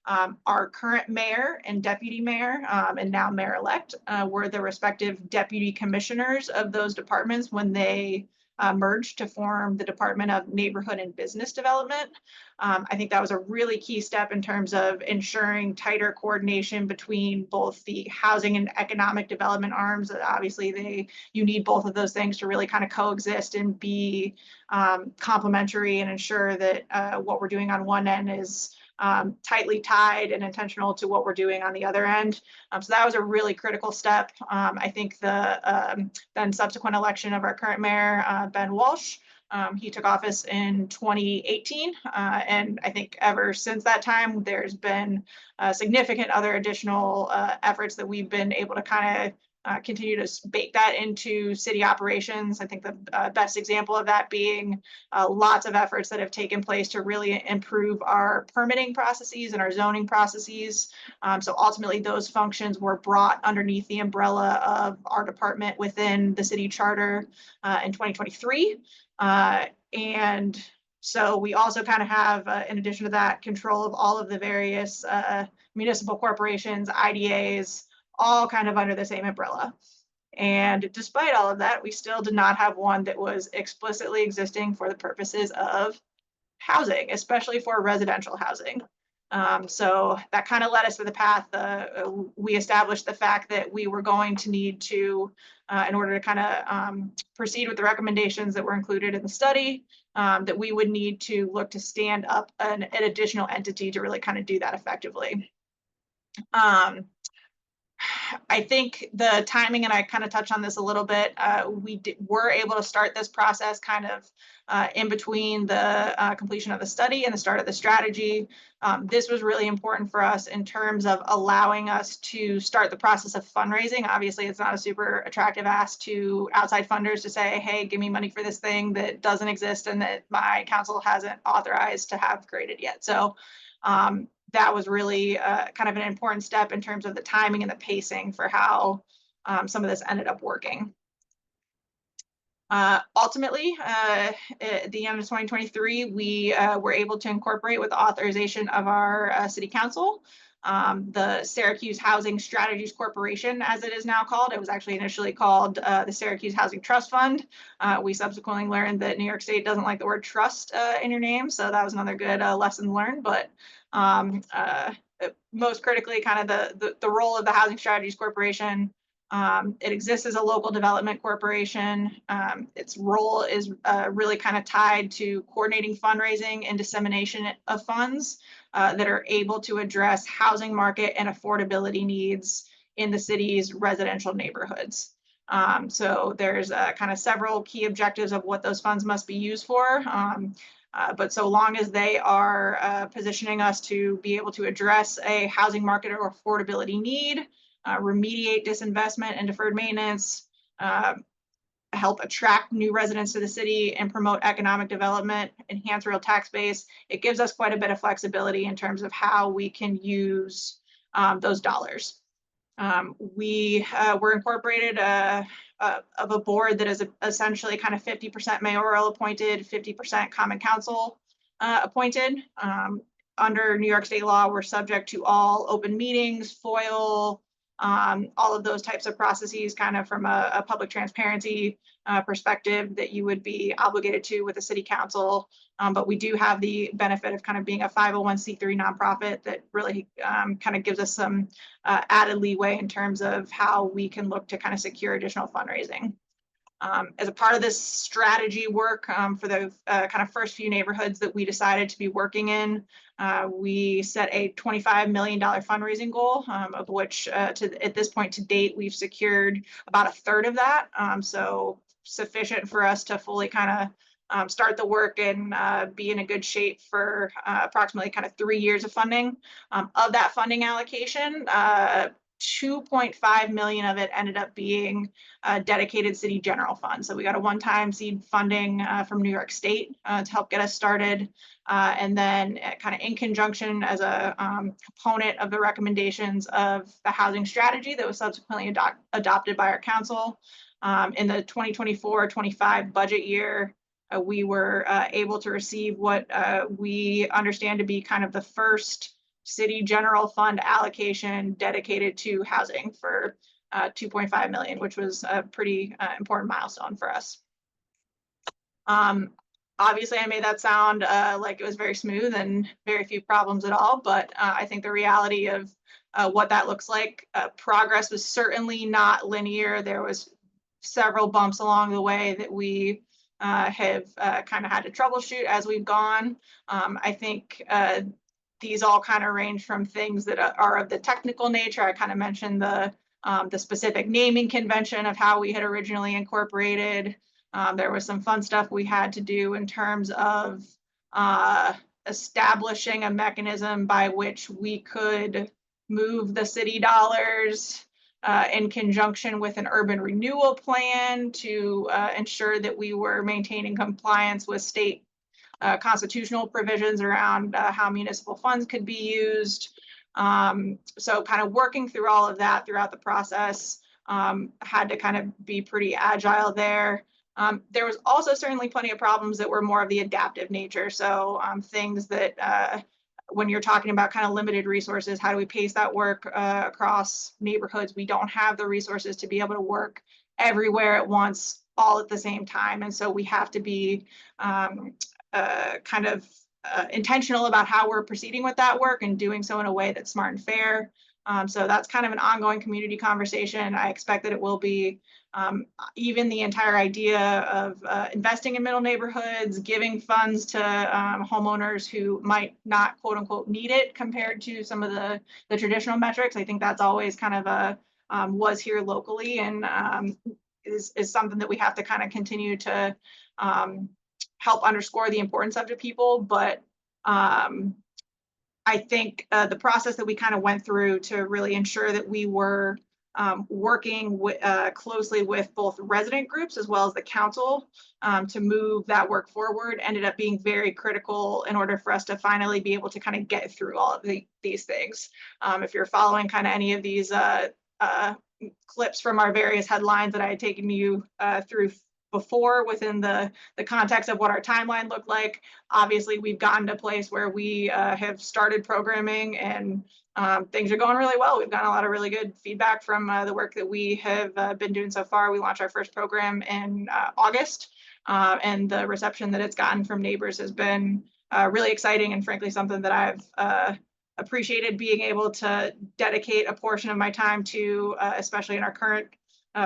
Our current mayor and deputy mayor, and now mayor-elect, were the respective deputy commissioners of those departments when they merged to form the Department of Neighborhood and Business Development. I think that was a really key step in terms of ensuring tighter coordination between both the housing and economic development arms. Obviously, you need both of those things to really kind of coexist and be complementary and ensure that what we're doing on one end is tightly tied and intentional to what we're doing on the other end. So that was a really critical step. I think the then subsequent election of our current mayor, Ben Walsh, he took office in 2018. And I think ever since that time, there's been significant other additional efforts that we've been able to kind of continue to bake that into city operations. I think the best example of that being lots of efforts that have taken place to really improve our permitting processes and our zoning processes. So ultimately, those functions were brought underneath the umbrella of our department within the city charter in 2023. And so we also kind of have, in addition to that, control of all of the various municipal corporations, IDAs, all kind of under the same umbrella. And despite all of that, we still did not have one that was explicitly existing for the purposes of housing, especially for residential housing. So that kind of led us to the path. We established the fact that we were going to need to, in order to kind of proceed with the recommendations that were included in the study, that we would need to look to stand up an additional entity to really kind of do that effectively. I think the timing, and I kind of touched on this a little bit, we were able to start this process kind of in between the completion of the study and the start of the strategy. This was really important for us in terms of allowing us to start the process of fundraising. Obviously, it's not a super attractive ask to outside funders to say, hey, give me money for this thing that doesn't exist and that my council hasn't authorized to have created yet. So that was really kind of an important step in terms of the timing and the pacing for how some of this ended up working. Ultimately, at the end of 2023, we were able to incorporate with the authorization of our city council, the Syracuse Housing Strategies Corporation, as it is now called. It was actually initially called the Syracuse Housing Trust Fund. We subsequently learned that New York State doesn't like the word trust in your name, so that was another good lesson learned. But most critically, kind of the role of the Housing Strategies Corporation. It exists as a local development corporation. Its role is really kind of tied to coordinating fundraising and dissemination of funds that are able to address housing market and affordability needs in the city's residential neighborhoods. So there's kind of several key objectives of what those funds must be used for. But so long as they are positioning us to be able to address a housing market or affordability need, remediate disinvestment and deferred maintenance, help attract new residents to the city and promote economic development, enhance real tax base, it gives us quite a bit of flexibility in terms of how we can use those dollars. We were incorporated of a board that is essentially kind of 50% mayoral appointed, 50% common council appointed. Under New York State law, we're subject to all open meetings, FOIL, all of those types of processes kind of from a public transparency perspective that you would be obligated to with the city council. But we do have the benefit of kind of being a 501c3 nonprofit that really kind of gives us some added leeway in terms of how we can look to kind of secure additional fundraising. As a part of this strategy work for the kind of first few neighborhoods that we decided to be working in, we set a $25 million fundraising goal, of which at this point to date, we've secured about a third of that. So sufficient for us to fully kind of start the work and be in a good shape for approximately kind of 3 years of funding. Of that funding allocation, 2.5 million of it ended up being dedicated city general fund. So we got a one-time seed funding from New York State to help get us started. And then kind of in conjunction as a component of the recommendations of the housing strategy that was subsequently adopted by our council. In the 2024-25 budget year, we were able to receive what we understand to be kind of the first city general fund allocation dedicated to housing for 2.5 million, which was a pretty important milestone for us. Obviously, I made that sound like it was very smooth and very few problems at all, but I think the reality of what that looks like, progress was certainly not linear. There was several bumps along the way that we have kind of had to troubleshoot as we've gone. I think these all kind of range from things that are of the technical nature. I kind of mentioned the specific naming convention of how we had originally incorporated. There was some fun stuff we had to do in terms of establishing a mechanism by which we could move the city dollars in conjunction with an urban renewal plan to ensure that we were maintaining compliance with state constitutional provisions around how municipal funds could be used. So kind of working through all of that throughout the process, had to kind of be pretty agile there. There was also certainly plenty of problems that were more of the adaptive nature. So things that when you're talking about kind of limited resources, how do we pace that work across neighborhoods? We don't have the resources to be able to work everywhere at once, all at the same time. And so we have to be kind of intentional about how we're proceeding with that work and doing so in a way that's smart and fair. So that's kind of an ongoing community conversation. I expect that it will be even the entire idea of investing in middle neighborhoods, giving funds to homeowners who might not quote unquote need it compared to some of the traditional metrics. I think that's always kind of a was here locally and is something that we have to kind of continue to help underscore the importance of to people. But I think the process that we kind of went through to really ensure that we were working closely with both resident groups as well as the council to move that work forward ended up being very critical in order for us to finally be able to kind of get through all of these things. If you're following kind of any of these clips from our various headlines that I had taken you through before within the context of what our timeline looked like. Obviously, we've gotten to a place where we have started programming and things are going really well. We've gotten a lot of really good feedback from the work that we have been doing so far. We launched our first program in August, and the reception that it's gotten from neighbors has been really exciting and frankly something that I've appreciated being able to dedicate a portion of my time to, especially in our current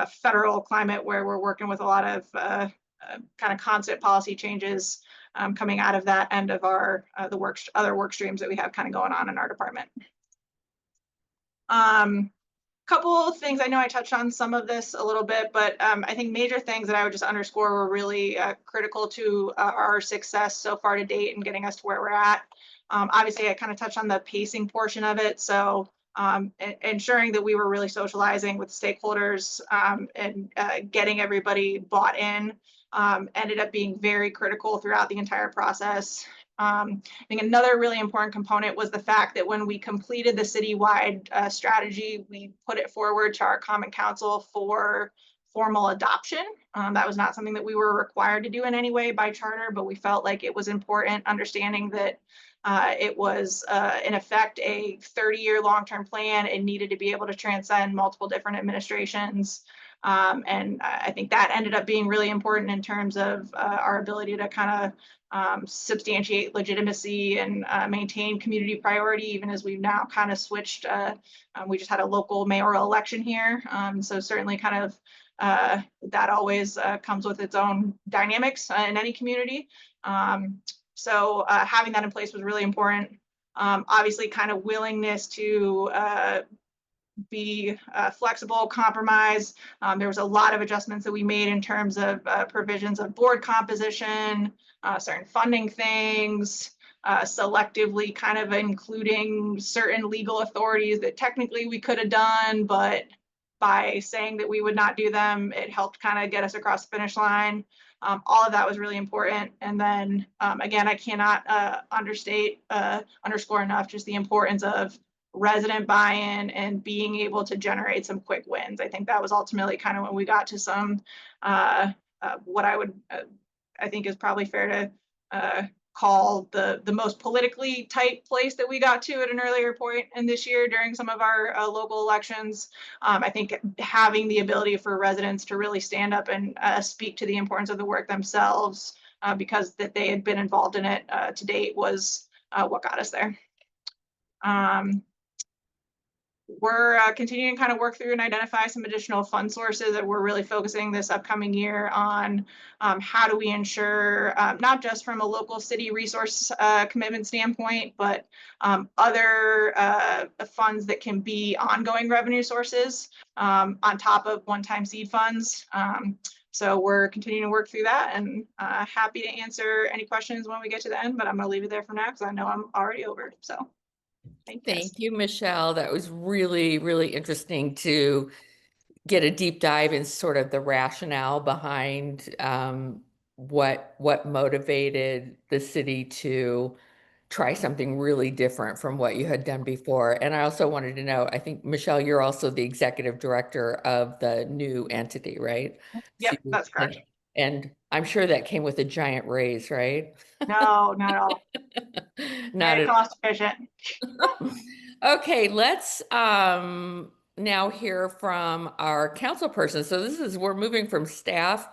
federal climate where we're working with a lot of kind of constant policy changes coming out of that end of our other work streams that we have kind of going on in our department. Couple of things, I know I touched on some of this a little bit, but I think major things that I would just underscore were really critical to our success so far to date and getting us to where we're at. Obviously, I kind of touched on the pacing portion of it. So ensuring that we were really socializing with stakeholders and getting everybody bought in ended up being very critical throughout the entire process. I think another really important component was the fact that when we completed the citywide strategy, we put it forward to our Common Council for formal adoption. That was not something that we were required to do in any way by charter, but we felt like it was important, understanding that it was in effect a 30-year long-term plan. It needed to be able to transcend multiple different administrations. And I think that ended up being really important in terms of our ability to kind of substantiate legitimacy and maintain community priority, even as we've now kind of switched. We just had a local mayoral election here. So certainly kind of that always comes with its own dynamics in any community. So having that in place was really important. Obviously, kind of willingness to be flexible, compromise. There was a lot of adjustments that we made in terms of provisions of board composition, certain funding things, selectively kind of including certain legal authorities that technically we could have done, but by saying that we would not do them, it helped kind of get us across the finish line. All of that was really important. And then again, I cannot underscore enough just the importance of resident buy-in and being able to generate some quick wins. I think that was ultimately kind of when we got to some what I think is probably fair to call the most politically tight place that we got to at an earlier point in this year during some of our local elections. I think having the ability for residents to really stand up and speak to the importance of the work themselves because that they had been involved in it to date was what got us there. We're continuing to kind of work through and identify some additional fund sources that we're really focusing this upcoming year on. How do we ensure, not just from a local city resource commitment standpoint, but other funds that can be ongoing revenue sources on top of one-time seed funds. So we're continuing to work through that, and happy to answer any questions when we get to the end, but I'm going to leave it there for now because I know I'm already over. So. Thank you, Michelle. That was really, really interesting to get a deep dive in sort of the rationale behind what motivated the city to try something really different from what you had done before. And I also wanted to know, I think, Michelle, you're also the executive director of the new entity, right? Yep, that's correct. And I'm sure that came with a giant raise, right? No, not at all. Not Very cost efficient. Okay, let's now hear from our council person. So we're moving from staff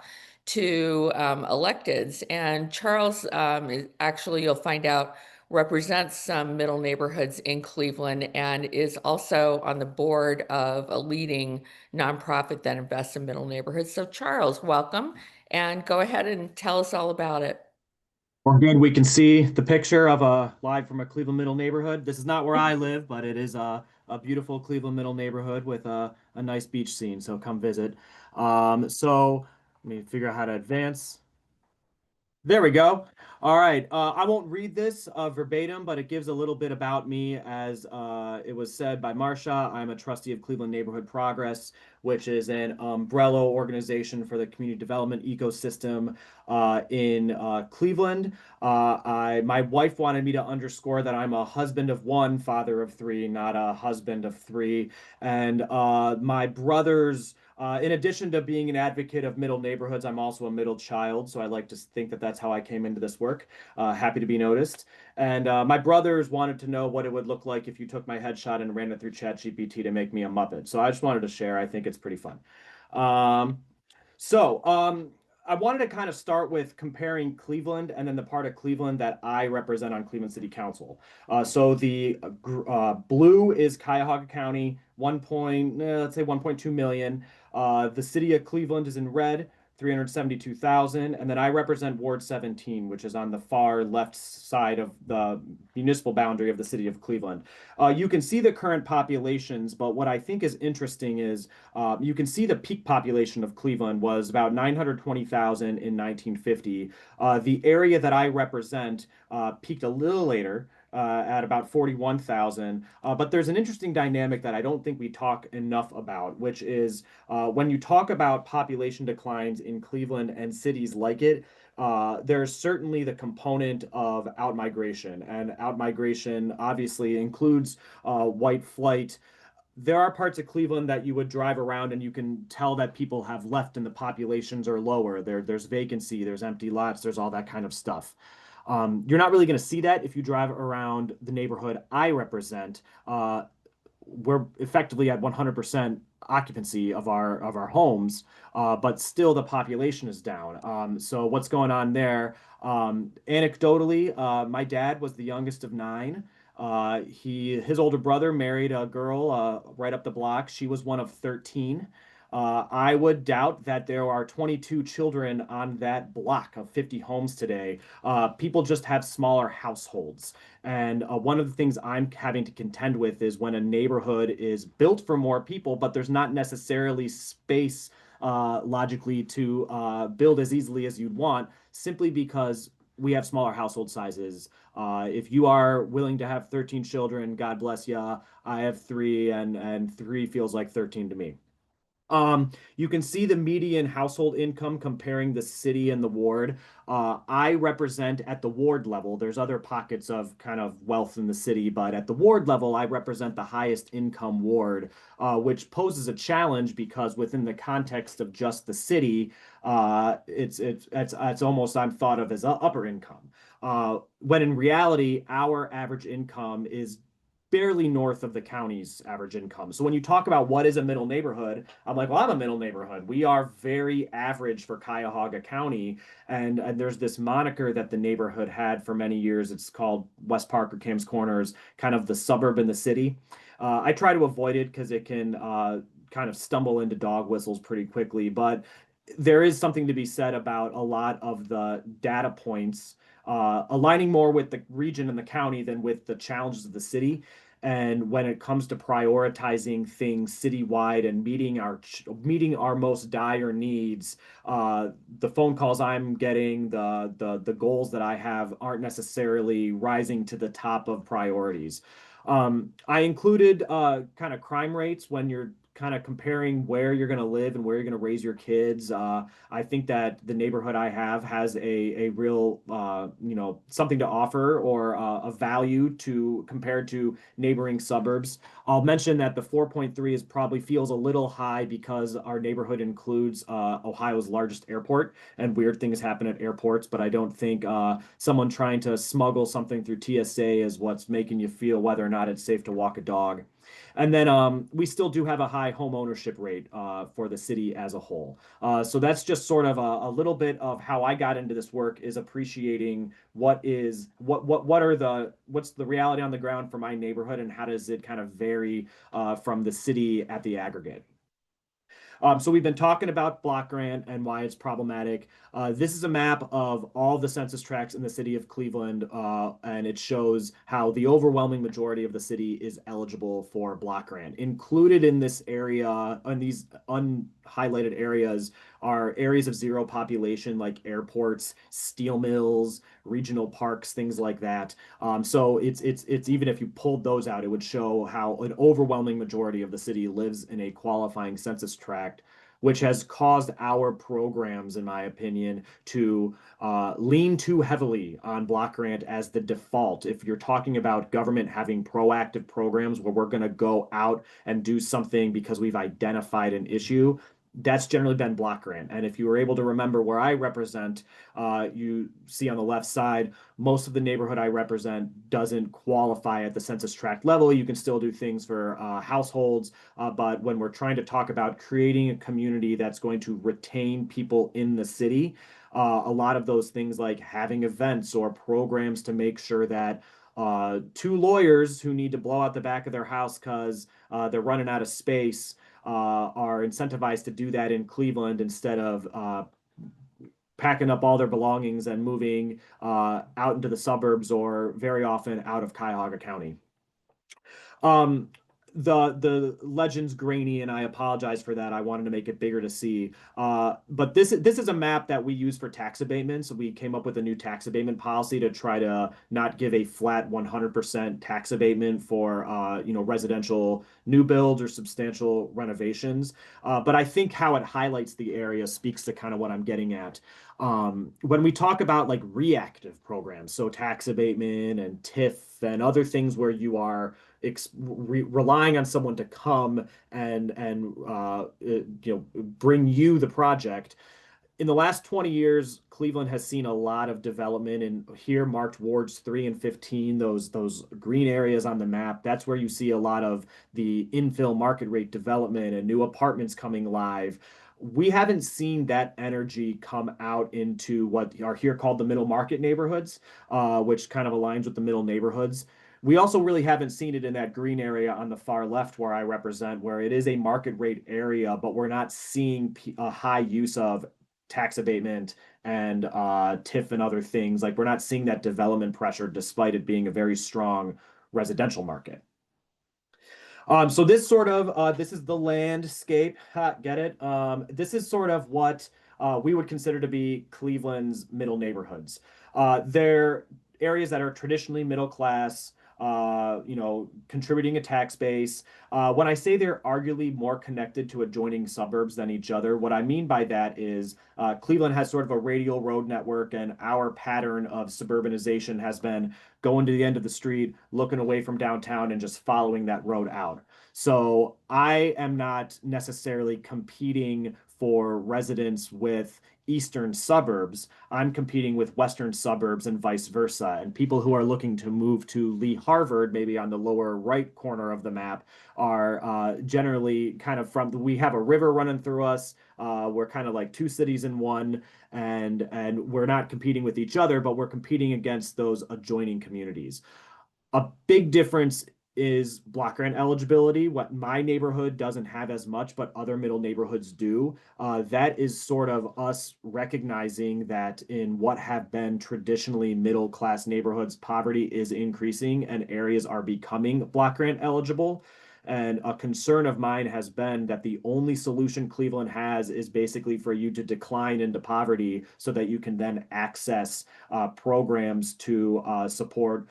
to electeds, and Charles actually, you'll find out, represents some middle neighborhoods in Cleveland and is also on the board of a leading nonprofit that invests in middle neighborhoods. So Charles, welcome, and go ahead and tell us all about it. We're good. We can see the picture of a live from a Cleveland Middle neighborhood. This is not where I live, but it is a beautiful Cleveland Middle neighborhood with a nice beach scene. So come visit. So let me figure out how to advance. There we go. All right. I won't read this verbatim, but it gives a little bit about me. As it was said by Marcia, I'm a trustee of Cleveland Neighborhood Progress, which is an umbrella organization for the community development ecosystem in Cleveland. My wife wanted me to underscore that I'm a husband of one, father of three, not a husband of three. And my brothers, in addition to being an advocate of middle neighborhoods, I'm also a middle child. So I like to think that that's how I came into this work. Happy to be noticed. And my brothers wanted to know what it would look like if you took my headshot and ran it through ChatGPT to make me a Muppet. So I just wanted to share. I think it's pretty fun. I wanted to kind of start with comparing Cleveland and then the part of Cleveland that I represent on Cleveland City Council. So the blue is Cuyahoga County, let's say 1.2 million. The city of Cleveland is in red, 372,000, and then I represent Ward 17, which is on the far left side of the municipal boundary of the city of Cleveland. You can see the current populations, but what I think is interesting is you can see the peak population of Cleveland was about 920,000 in 1950. The area that I represent peaked a little later, at about 41,000. But there's an interesting dynamic that I don't think we talk enough about, which is when you talk about population declines in Cleveland and cities like it, there's certainly the component of outmigration, and outmigration obviously includes white flight. There are parts of Cleveland that you would drive around and you can tell that people have left and the populations are lower. There's vacancy, there's empty lots, there's all that kind of stuff. You're not really going to see that if you drive around the neighborhood I represent. We're effectively at 100% occupancy of our homes, but still the population is down. So what's going on there? Anecdotally, my dad was the youngest of 9. His older brother married a girl right up the block. She was one of 13. I would doubt that there are 22 children on that block of 50 homes today. People just have smaller households. And one of the things I'm having to contend with is when a neighborhood is built for more people, but there's not necessarily space logically to build as easily as you'd want, simply because we have smaller household sizes. If you are willing to have 13 children, God bless ya. I have three, and three feels like 13 to me. You can see the median household income comparing the city and the ward. I represent at the ward level. There's other pockets of kind of wealth in the city, but at the ward level, I represent the highest income ward, which poses a challenge because within the context of just the city, it's almost I'm thought of as upper income. When in reality, our average income is barely north of the county's average income. So when you talk about what is a middle neighborhood, I'm like, well, I'm a middle neighborhood. We are very average for Cuyahoga County. And there's this moniker that the neighborhood had for many years. It's called West Park or Cam's Corners, kind of the suburb in the city. I try to avoid it because it can kind of stumble into dog whistles pretty quickly. But there is something to be said about a lot of the data points aligning more with the region and the county than with the challenges of the city. And when it comes to prioritizing things citywide and meeting our most dire needs, the phone calls I'm getting, the goals that I have aren't necessarily rising to the top of priorities. I included kind of crime rates when you're kind of comparing where you're going to live and where you're going to raise your kids. I think that the neighborhood I have has a real, something to offer or a value to compared to neighboring suburbs. I'll mention that the 4.3 is probably feels a little high because our neighborhood includes Ohio's largest airport, and weird things happen at airports, but I don't think someone trying to smuggle something through TSA is what's making you feel whether or not it's safe to walk a dog. And then we still do have a high home ownership rate for the city as a whole. So that's just sort of a little bit of how I got into this work, is appreciating what's the reality on the ground for my neighborhood and how does it kind of vary from the city at the aggregate. So we've been talking about block grant and why it's problematic. This is a map of all the census tracts in the city of Cleveland, and it shows how the overwhelming majority of the city is eligible for block grant. Included in this area, in these unhighlighted areas, are areas of zero population like airports, steel mills, regional parks, things like that. So it's even if you pulled those out, it would show how an overwhelming majority of the city lives in a qualifying census tract, which has caused our programs, in my opinion, to lean too heavily on block grant as the default. If you're talking about government having proactive programs where we're going to go out and do something because we've identified an issue, that's generally been block grant. And if you were able to remember where I represent, you see on the left side, most of the neighborhood I represent doesn't qualify at the census tract level. You can still do things for households, but when we're trying to talk about creating a community that's going to retain people in the city, a lot of those things like having events or programs to make sure that two lawyers who need to blow out the back of their house because they're running out of space are incentivized to do that in Cleveland instead of packing up all their belongings and moving out into the suburbs or very often out of Cuyahoga County. The legend's grainy, and I apologize for that. I wanted to make it bigger to see. But this is a map that we use for tax abatements. So we came up with a new tax abatement policy to try to not give a flat 100% tax abatement for residential new builds or substantial renovations. But I think how it highlights the area speaks to kind of what I'm getting at. When we talk about like reactive programs, so tax abatement and TIF and other things where you are relying on someone to come and bring you the project. In the last 20 years, Cleveland has seen a lot of development, and here marked wards 3 and 15, those green areas on the map. That's where you see a lot of the infill market rate development and new apartments coming live. We haven't seen that energy come out into what are here called the middle market neighborhoods, which kind of aligns with the middle neighborhoods. We also really haven't seen it in that green area on the far left where I represent, where it is a market rate area, but we're not seeing a high use of tax abatement and TIF and other things. Like we're not seeing that development pressure despite it being a very strong residential market. So this sort of this is the landscape. Ha, get it? This is sort of what we would consider to be Cleveland's middle neighborhoods. They're areas that are traditionally middle class, you know, contributing a tax base. When I say they're arguably more connected to adjoining suburbs than each other, what I mean by that is Cleveland has sort of a radial road network, and our pattern of suburbanization has been going to the end of the street, looking away from downtown, and just following that road out. So I am not necessarily competing for residents with eastern suburbs. I'm competing with western suburbs and vice versa. And people who are looking to move to Lee Harvard, maybe on the lower right corner of the map, are generally kind of we have a river running through us. We're kind of like two cities in one, and we're not competing with each other, but we're competing against those adjoining communities. A big difference is block grant eligibility. What my neighborhood doesn't have as much, but other middle neighborhoods do. That is sort of us recognizing that in what have been traditionally middle class neighborhoods, poverty is increasing and areas are becoming block grant eligible. And a concern of mine has been that the only solution Cleveland has is basically for you to decline into poverty so that you can then access programs to support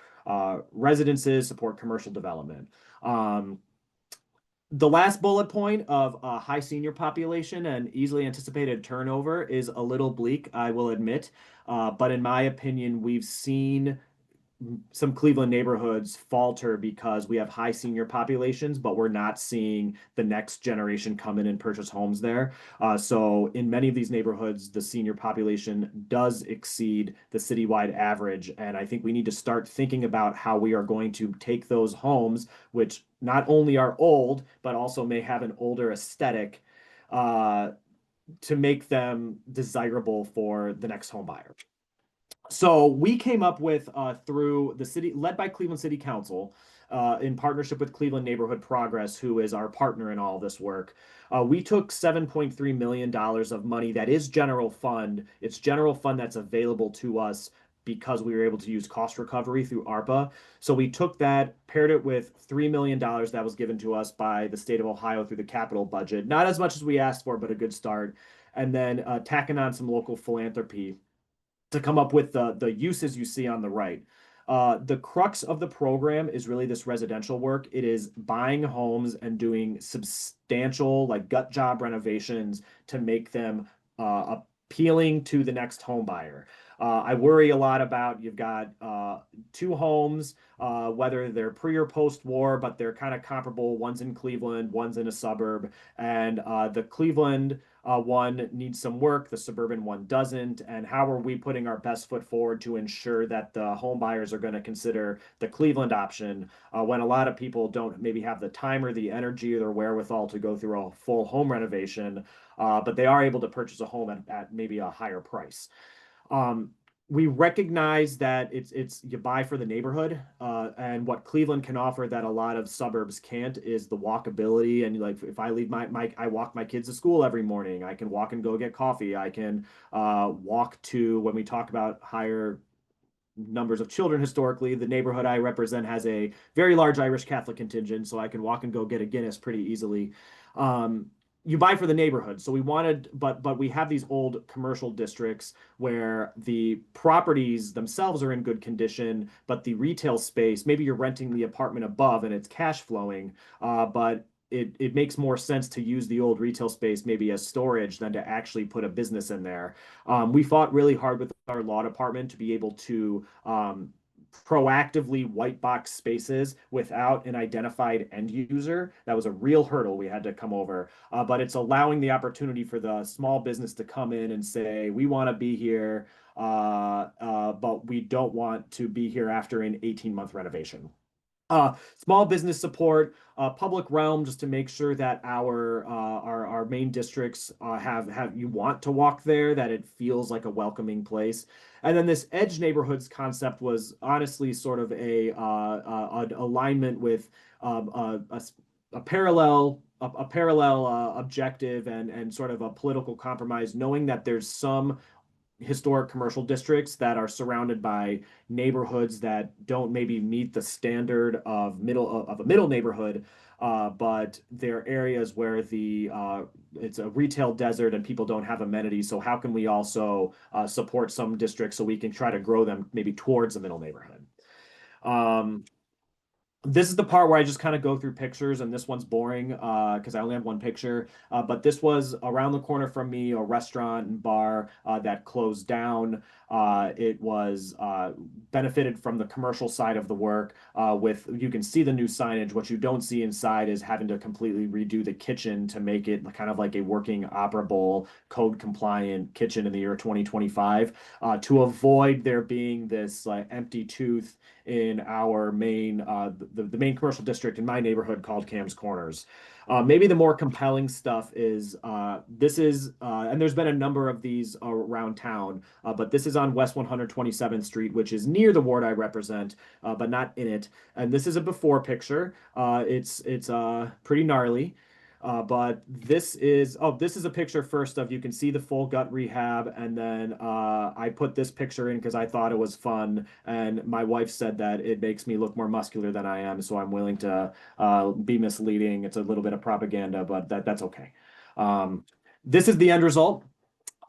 residences, support commercial development. The last bullet point of high senior population and easily anticipated turnover is a little bleak, I will admit. But in my opinion, we've seen some Cleveland neighborhoods falter because we have high senior populations, but we're not seeing the next generation come in and purchase homes there. So in many of these neighborhoods, the senior population does exceed the citywide average. And I think we need to start thinking about how we are going to take those homes, which not only are old, but also may have an older aesthetic, to make them desirable for the next home buyer. So we came up with through the city, led by Cleveland City Council, in partnership with Cleveland Neighborhood Progress, who is our partner in all this work. We took $7.3 million of money that is general fund. It's general fund that's available to us because we were able to use cost recovery through ARPA. So we took that, paired it with $3 million that was given to us by the state of Ohio through the capital budget. Not as much as we asked for, but a good start. And then tacking on some local philanthropy to come up with the uses you see on the right. The crux of the program is really this residential work. It is buying homes and doing substantial, like gut job renovations to make them appealing to the next home buyer. I worry a lot about, you've got two homes, whether they're pre or post war, but they're kind of comparable. One's in Cleveland, one's in a suburb, and the Cleveland one needs some work, the suburban one doesn't. And how are we putting our best foot forward to ensure that the home buyers are going to consider the Cleveland option when a lot of people don't maybe have the time or the energy or the wherewithal to go through a full home renovation, but they are able to purchase a home at maybe a higher price. We recognize that it's you buy for the neighborhood, and what Cleveland can offer that a lot of suburbs can't is the walkability. And like, if I leave I walk my kids to school every morning, I can walk and go get coffee. I can walk to, when we talk about higher numbers of children historically, the neighborhood I represent has a very large Irish Catholic contingent, so I can walk and go get a Guinness pretty easily. You buy for the neighborhood. So we wanted, but we have these old commercial districts where the properties themselves are in good condition, but the retail space, maybe you're renting the apartment above and it's cash flowing, but it makes more sense to use the old retail space maybe as storage than to actually put a business in there. We fought really hard with our law department to be able to proactively white box spaces without an identified end user. That was a real hurdle we had to come over, but it's allowing the opportunity for the small business to come in and say, we want to be here, but we don't want to be here after an 18-month renovation. Small business support, public realm, just to make sure that our main districts have you want to walk there, that it feels like a welcoming place. And then this edge neighborhoods concept was honestly sort of an alignment with a parallel objective and sort of a political compromise, knowing that there's some historic commercial districts that are surrounded by neighborhoods that don't maybe meet the standard of a middle neighborhood, but they're areas where it's a retail desert and people don't have amenities. So how can we also support some districts so we can try to grow them maybe towards the middle neighborhood? This is the part where I just kind of go through pictures, and this one's boring because I only have one picture. But this was around the corner from me, a restaurant and bar that closed down. It was benefited from the commercial side of the work you can see the new signage. What you don't see inside is having to completely redo the kitchen to make it kind of like a working, operable, code compliant kitchen in the year 2025 to avoid there being this empty tooth in our main the main commercial district in my neighborhood called Cam's Corners. Maybe the more compelling stuff is this is and there's been a number of these around town, but this is on West 127th Street, which is near the ward I represent, but not in it. And this is a before picture. It's pretty gnarly. But this is a picture first of, you can see the full gut rehab, and then I put this picture in because I thought it was fun, and my wife said that it makes me look more muscular than I am, so I'm willing to be misleading. It's a little bit of propaganda, but that's okay. This is the end result.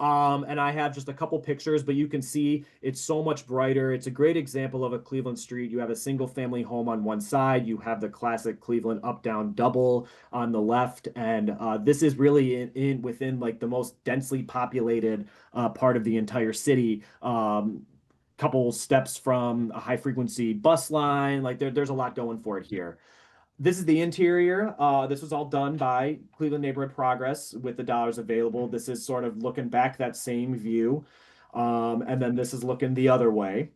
And I have just a couple pictures, but you can see it's so much brighter. It's a great example of a Cleveland street. You have a single family home on one side. You have the classic Cleveland up down double on the left. And this is really within like the most densely populated part of the entire city. Couple steps from a high frequency bus line. Like there's a lot going for it here. This is the interior. This was all done by Cleveland Neighborhood Progress with the dollars available. This is sort of looking back that same view. And then this is looking the other way.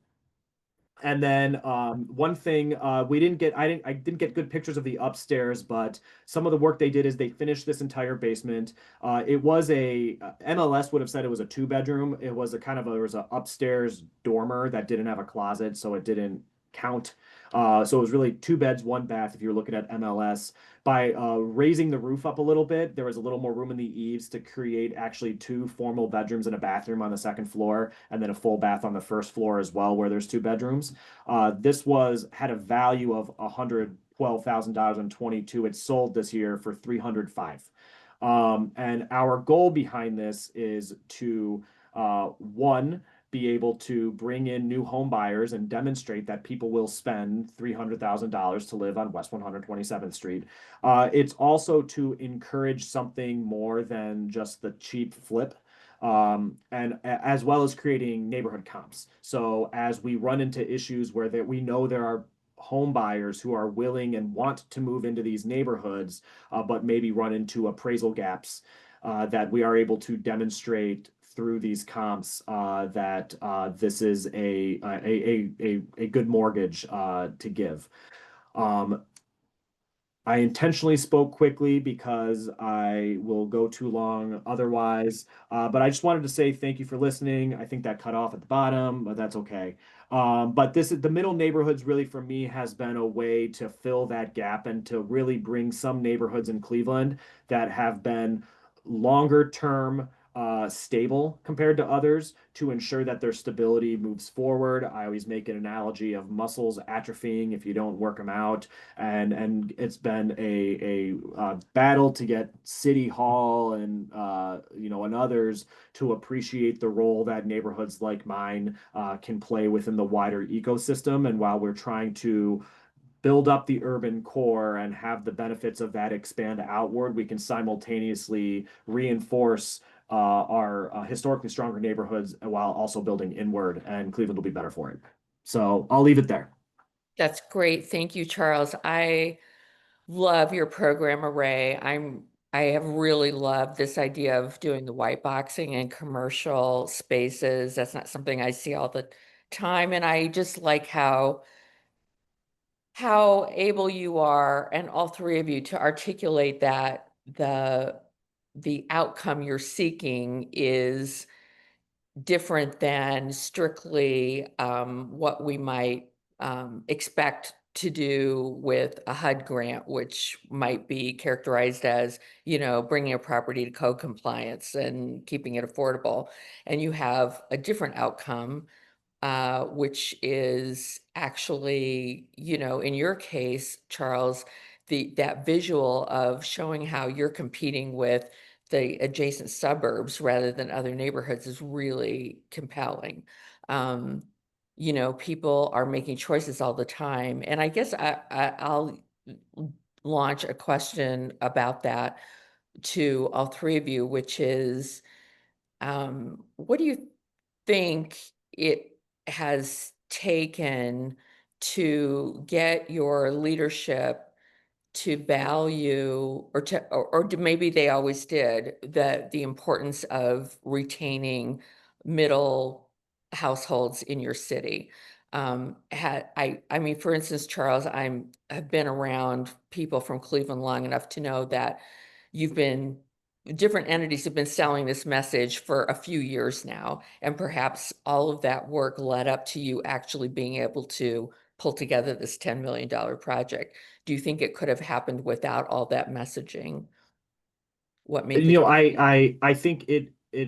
And then one thing I didn't get good pictures of the upstairs, but some of the work they did is they finished this entire basement. It was MLS would have said it was a 2-bedroom. It was there was an upstairs dormer that didn't have a closet, so it didn't count. So it was really 2 beds, 1 bath if you're looking at MLS. By raising the roof up a little bit, there was a little more room in the eaves to create actually 2 formal bedrooms and a bathroom on the second floor, and then a full bath on the first floor as well, where there's 2 bedrooms. This had a value of $112,000 in 22. It sold this year for $305,000. And our goal behind this is to one, be able to bring in new home buyers and demonstrate that people will spend $300,000 to live on West 127th Street. It's also to encourage something more than just the cheap flip. And as well as creating neighborhood comps. So as we run into issues where we know there are home buyers who are willing and want to move into these neighborhoods, but maybe run into appraisal gaps, that we are able to demonstrate through these comps that this is a good mortgage to give. I intentionally spoke quickly because I will go too long otherwise, but I just wanted to say thank you for listening. I think that cut off at the bottom, but that's okay. But the middle neighborhoods really for me has been a way to fill that gap and to really bring some neighborhoods in Cleveland that have been longer term stable compared to others, to ensure that their stability moves forward. I always make an analogy of muscles atrophying if you don't work them out, and it's been a battle to get City Hall and and others to appreciate the role that neighborhoods like mine can play within the wider ecosystem. And while we're trying to build up the urban core and have the benefits of that expand outward, we can simultaneously reinforce our historically stronger neighborhoods while also building inward, and Cleveland will be better for it. So I'll leave it there. That's great. Thank you, Charles. I love your program array. I have really loved this idea of doing the white boxing in commercial spaces. That's not something I see all the time. And I just like how how able you are, and all three of you, to articulate that the outcome you're seeking is different than strictly what we might expect to do with a HUD grant, which might be characterized as, bringing a property to code compliance and keeping it affordable. And you have a different outcome, which is actually, in your case, Charles, that visual of showing how you're competing with the adjacent suburbs rather than other neighborhoods is really compelling. People are making choices all the time. And I guess I'll launch a question about that to all three of you, which is, what do you think it has taken to get your leadership to value, or maybe they always did, the importance of retaining middle households in your city? I mean, for instance, Charles, have been around people from Cleveland long enough to know that different entities have been selling this message for a few years now, and perhaps all of that work led up to you actually being able to pull together this $10 million project. Do you think it could have happened without all that messaging? What made the I think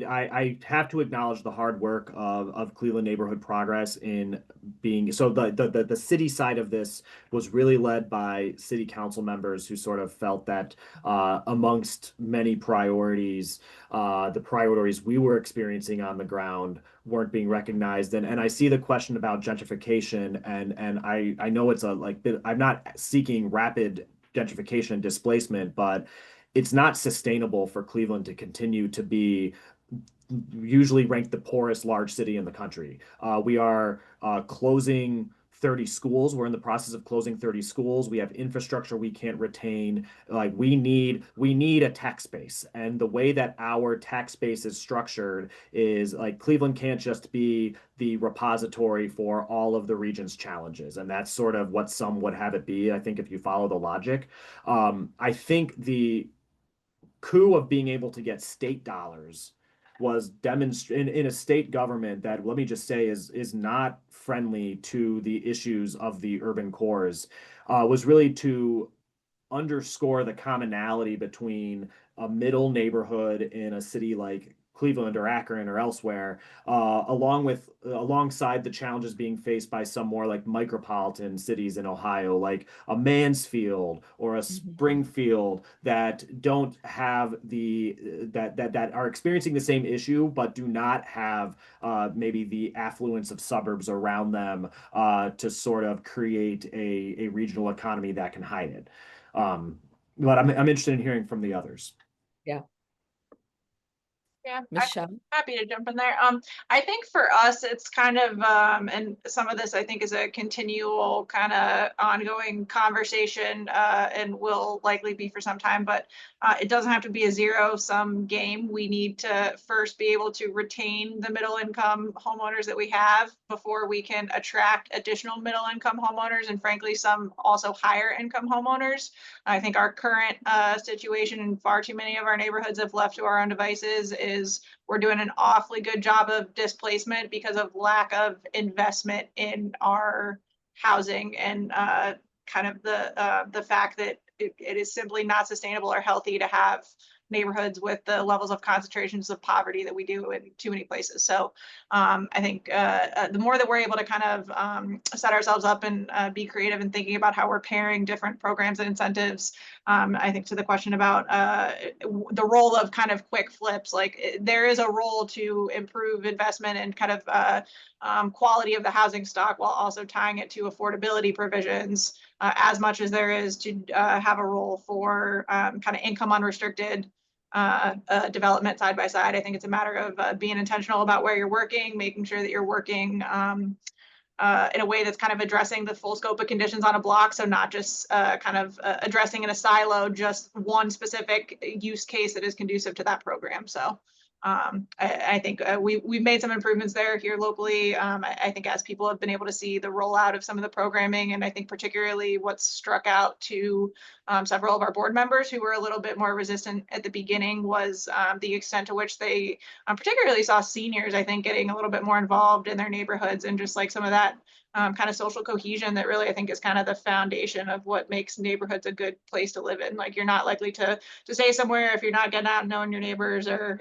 I have to acknowledge the hard work of Cleveland Neighborhood Progress in being so the city side of this was really led by city council members who sort of felt that amongst many priorities, the priorities we were experiencing on the ground weren't being recognized. And I see the question about gentrification, and I know it's I'm not seeking rapid gentrification and displacement, but it's not sustainable for Cleveland to continue to be usually ranked the poorest large city in the country. We are closing 30 schools. We're in the process of closing 30 schools. We have infrastructure we can't retain. Like we need a tax base. And the way that our tax base is structured is like Cleveland can't just be the repository for all of the region's challenges. And that's sort of what some would have it be, I think, if you follow the logic. I think the coup of being able to get state dollars was demonstrated in a state government that, let me just say, is not friendly to the issues of the urban cores, was really to underscore the commonality between a middle neighborhood in a city like Cleveland or Akron or elsewhere, alongside the challenges being faced by some more like micropolitan cities in Ohio, like a Mansfield or a Springfield, that don't have that are experiencing the same issue, but do not have maybe the affluence of suburbs around them to sort of create a regional economy that can hide it. But I'm interested in hearing from the others. Yeah. Yeah, I'm Michelle? happy to jump in there. I think for us, it's kind of, and some of this I think is a continual kind of ongoing conversation, and will likely be for some time, but it doesn't have to be a zero-sum game. We need to first be able to retain the middle income homeowners that we have before we can attract additional middle income homeowners, and frankly, some also higher income homeowners. I think our current situation in far too many of our neighborhoods, if left to our own devices, is we're doing an awfully good job of displacement because of lack of investment in our housing, and kind of the fact that it is simply not sustainable or healthy to have neighborhoods with the levels of concentrations of poverty that we do in too many places. So I think the more that we're able to kind of set ourselves up and be creative in thinking about how we're pairing different programs and incentives, I think to the question about the role of kind of quick flips, like there is a role to improve investment and kind of quality of the housing stock while also tying it to affordability provisions, as much as there is to have a role for kind of income unrestricted development side by side. I think it's a matter of being intentional about where you're working, making sure that you're working in a way that's kind of addressing the full scope of conditions on a block. So not just kind of addressing in a silo just one specific use case that is conducive to that program. So I think we've made some improvements there here locally. I think as people have been able to see the rollout of some of the programming, and I think particularly what's struck out to several of our board members who were a little bit more resistant at the beginning was the extent to which they particularly saw seniors, I think, getting a little bit more involved in their neighborhoods and just like some of that kind of social cohesion that really I think is kind of the foundation of what makes neighborhoods a good place to live in. Like you're not likely to stay somewhere if you're not getting out and knowing your neighbors, or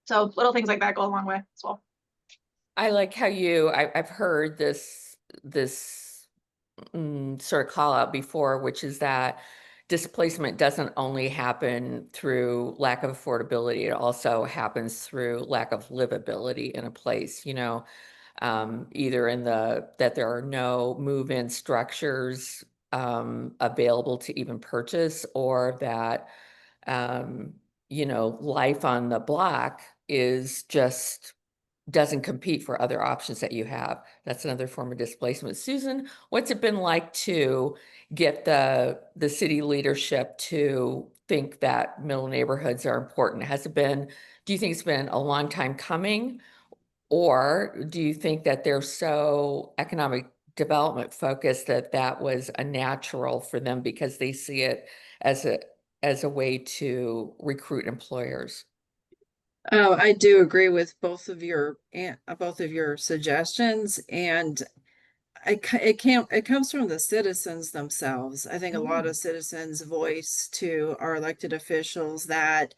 so little things like that go a long way as well. I like how I've heard this sort of call out before, which is that displacement doesn't only happen through lack of affordability, it also happens through lack of livability in a place, either that there are no move-in structures available to even purchase, or that life on the block is just doesn't compete for other options that you have. That's another form of displacement. Susan, what's it been like to get the city leadership to think that middle neighborhoods are important? Do you think it's been a long time coming, or do you think that they're so economic development focused that that was a natural for them because they see it as a way to recruit employers? Oh, I do agree with both of your suggestions, and it comes from the citizens themselves. I think a lot of citizens voice to our elected officials that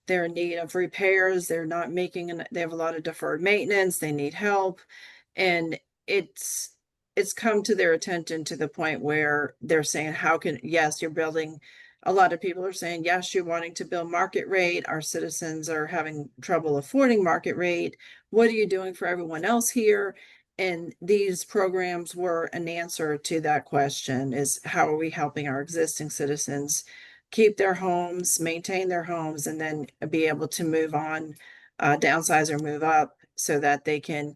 they're in need of repairs. They're not they have a lot of deferred maintenance. They need help. And it's come to their attention to the point where they're saying, yes, you're building. A lot of people are saying, yes, you're wanting to build market rate. Our citizens are having trouble affording market rate. What are you doing for everyone else here? And these programs were an answer to that question: is how are we helping our existing citizens keep their homes, maintain their homes, and then be able to move on, downsize or move up, so that they can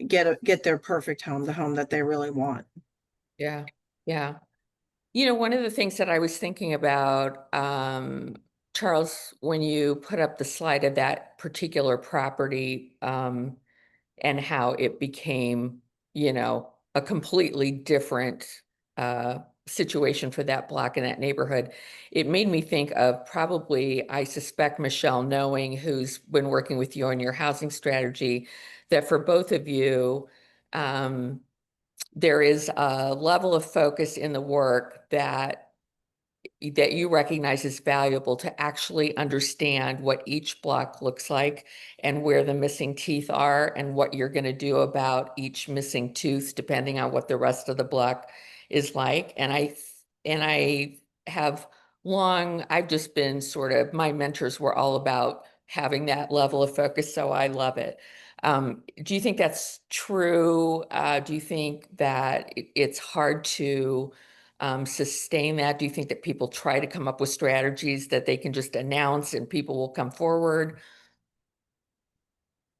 get their perfect home, the home that they really want. Yeah, yeah. One of the things that I was thinking about, Charles, when you put up the slide of that particular property, and how it became, a completely different situation for that block in that neighborhood, it made me think of probably, I suspect, Michelle, knowing who's been working with you on your housing strategy, that for both of you, there is a level of focus in the work that you recognize is valuable to actually understand what each block looks like and where the missing teeth are and what you're going to do about each missing tooth, depending on what the rest of the block is like. And I've just been my mentors were all about having that level of focus, so I love it. Do you think that's true? Do you think that it's hard to sustain that? Do you think that people try to come up with strategies that they can just announce and people will come forward?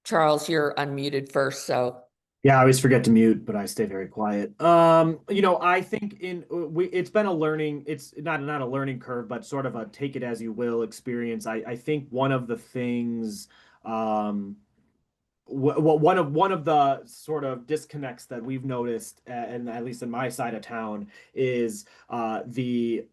Charles, you're unmuted first, so. Yeah, I always forget to mute, but I stay very quiet. I think it's been it's not a learning curve, but sort of a take it as you will experience. I think one of the things, one of the sort of disconnects that we've noticed, and at least in my side of town, is the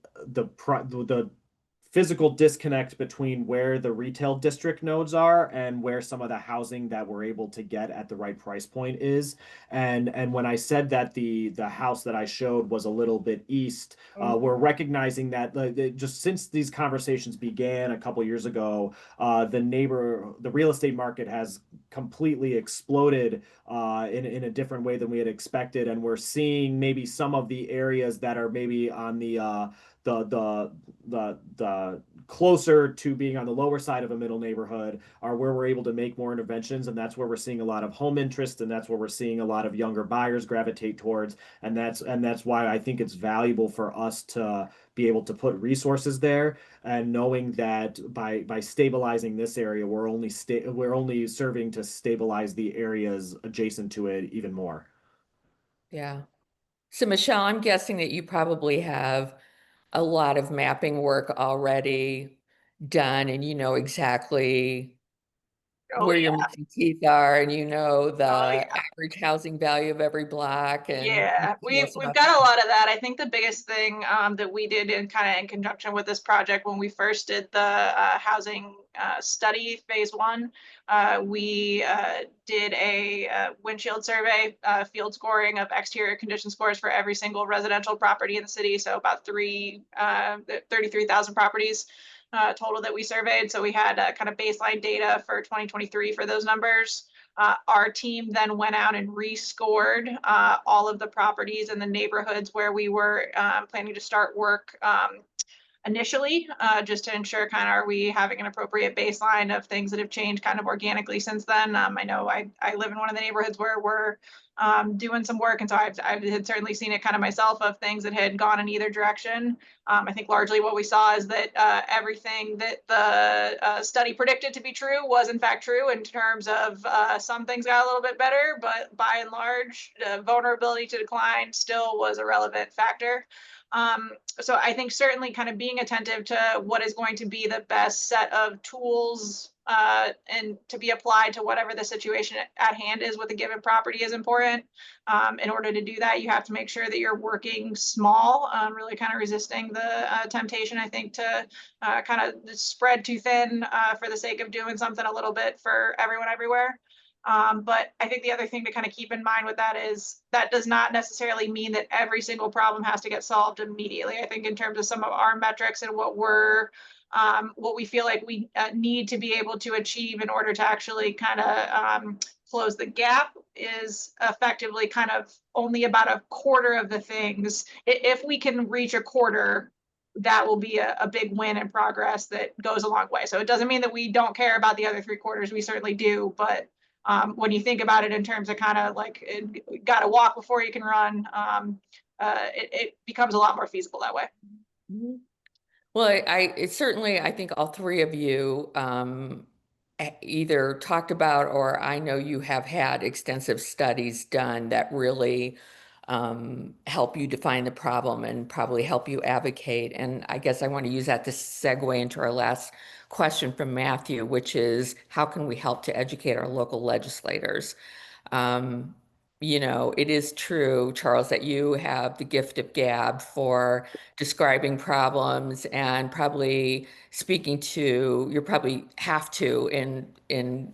physical disconnect between where the retail district nodes are and where some of the housing that we're able to get at the right price point is. And when I said that the house that I showed was a little bit east, we're recognizing that just since these conversations began a couple years ago, the real estate market has completely exploded in a different way than we had expected, and we're seeing maybe some of the areas that are maybe on the closer to being on the lower side of a middle neighborhood are where we're able to make more interventions, and that's where we're seeing a lot of home interest, and that's where we're seeing a lot of younger buyers gravitate towards, and that's why I think it's valuable for us to be able to put resources there, and knowing that by stabilizing this area, we're only serving to stabilize the areas adjacent to it even more. Yeah. So Michelle, I'm guessing that you probably have a lot of mapping work already done and you know exactly Oh, where yeah. your missing teeth are and you know the Oh, yeah. average housing value of every block and Yeah, tell us we've about got a lot of that. I think the biggest thing that we did in kind of in conjunction with this project when we first did the housing study phase 1, we did a windshield survey, field scoring of exterior condition scores for every single residential property in the city. So about 33,000 properties total that we surveyed. So we had kind of baseline data for 2023 for those numbers. Our team then went out and rescored all of the properties in the neighborhoods where we were planning to start work initially, just to ensure kind of are we having an appropriate baseline of things that have changed kind of organically since then. I know I live in one of the neighborhoods where we're doing some work, and so I had certainly seen it kind of myself of things that had gone in either direction. I think largely what we saw is that everything that the study predicted to be true was in fact true in terms of some things got a little bit better, but by and large, vulnerability to decline still was a relevant factor. So I think certainly kind of being attentive to what is going to be the best set of tools and to be applied to whatever the situation at hand is with a given property is important. In order to do that, you have to make sure that you're working small, really kind of resisting the temptation, I think, to kind of spread too thin for the sake of doing something a little bit for everyone everywhere. But I think the other thing to kind of keep in mind with that is that does not necessarily mean that every single problem has to get solved immediately. I think in terms of some of our metrics and what we feel like we need to be able to achieve in order to actually kind of close the gap is effectively kind of only about a quarter of the things. If we can reach a quarter, that will be a big win in progress that goes a long way. So it doesn't mean that we don't care about the other 3/4. We certainly do, but when you think about it in terms of kind of like got to walk before you can run, it becomes a lot more feasible that way. Mhm. Well, it's certainly, I think all three of you either talked about or I know you have had extensive studies done that really help you define the problem and probably help you advocate. And I guess I want to use that to segue into our last question from Matthew, which is how can we help to educate our local legislators? Um, you know, it is true, Charles, that you have the gift of gab for describing problems and probably speaking to, you probably have to in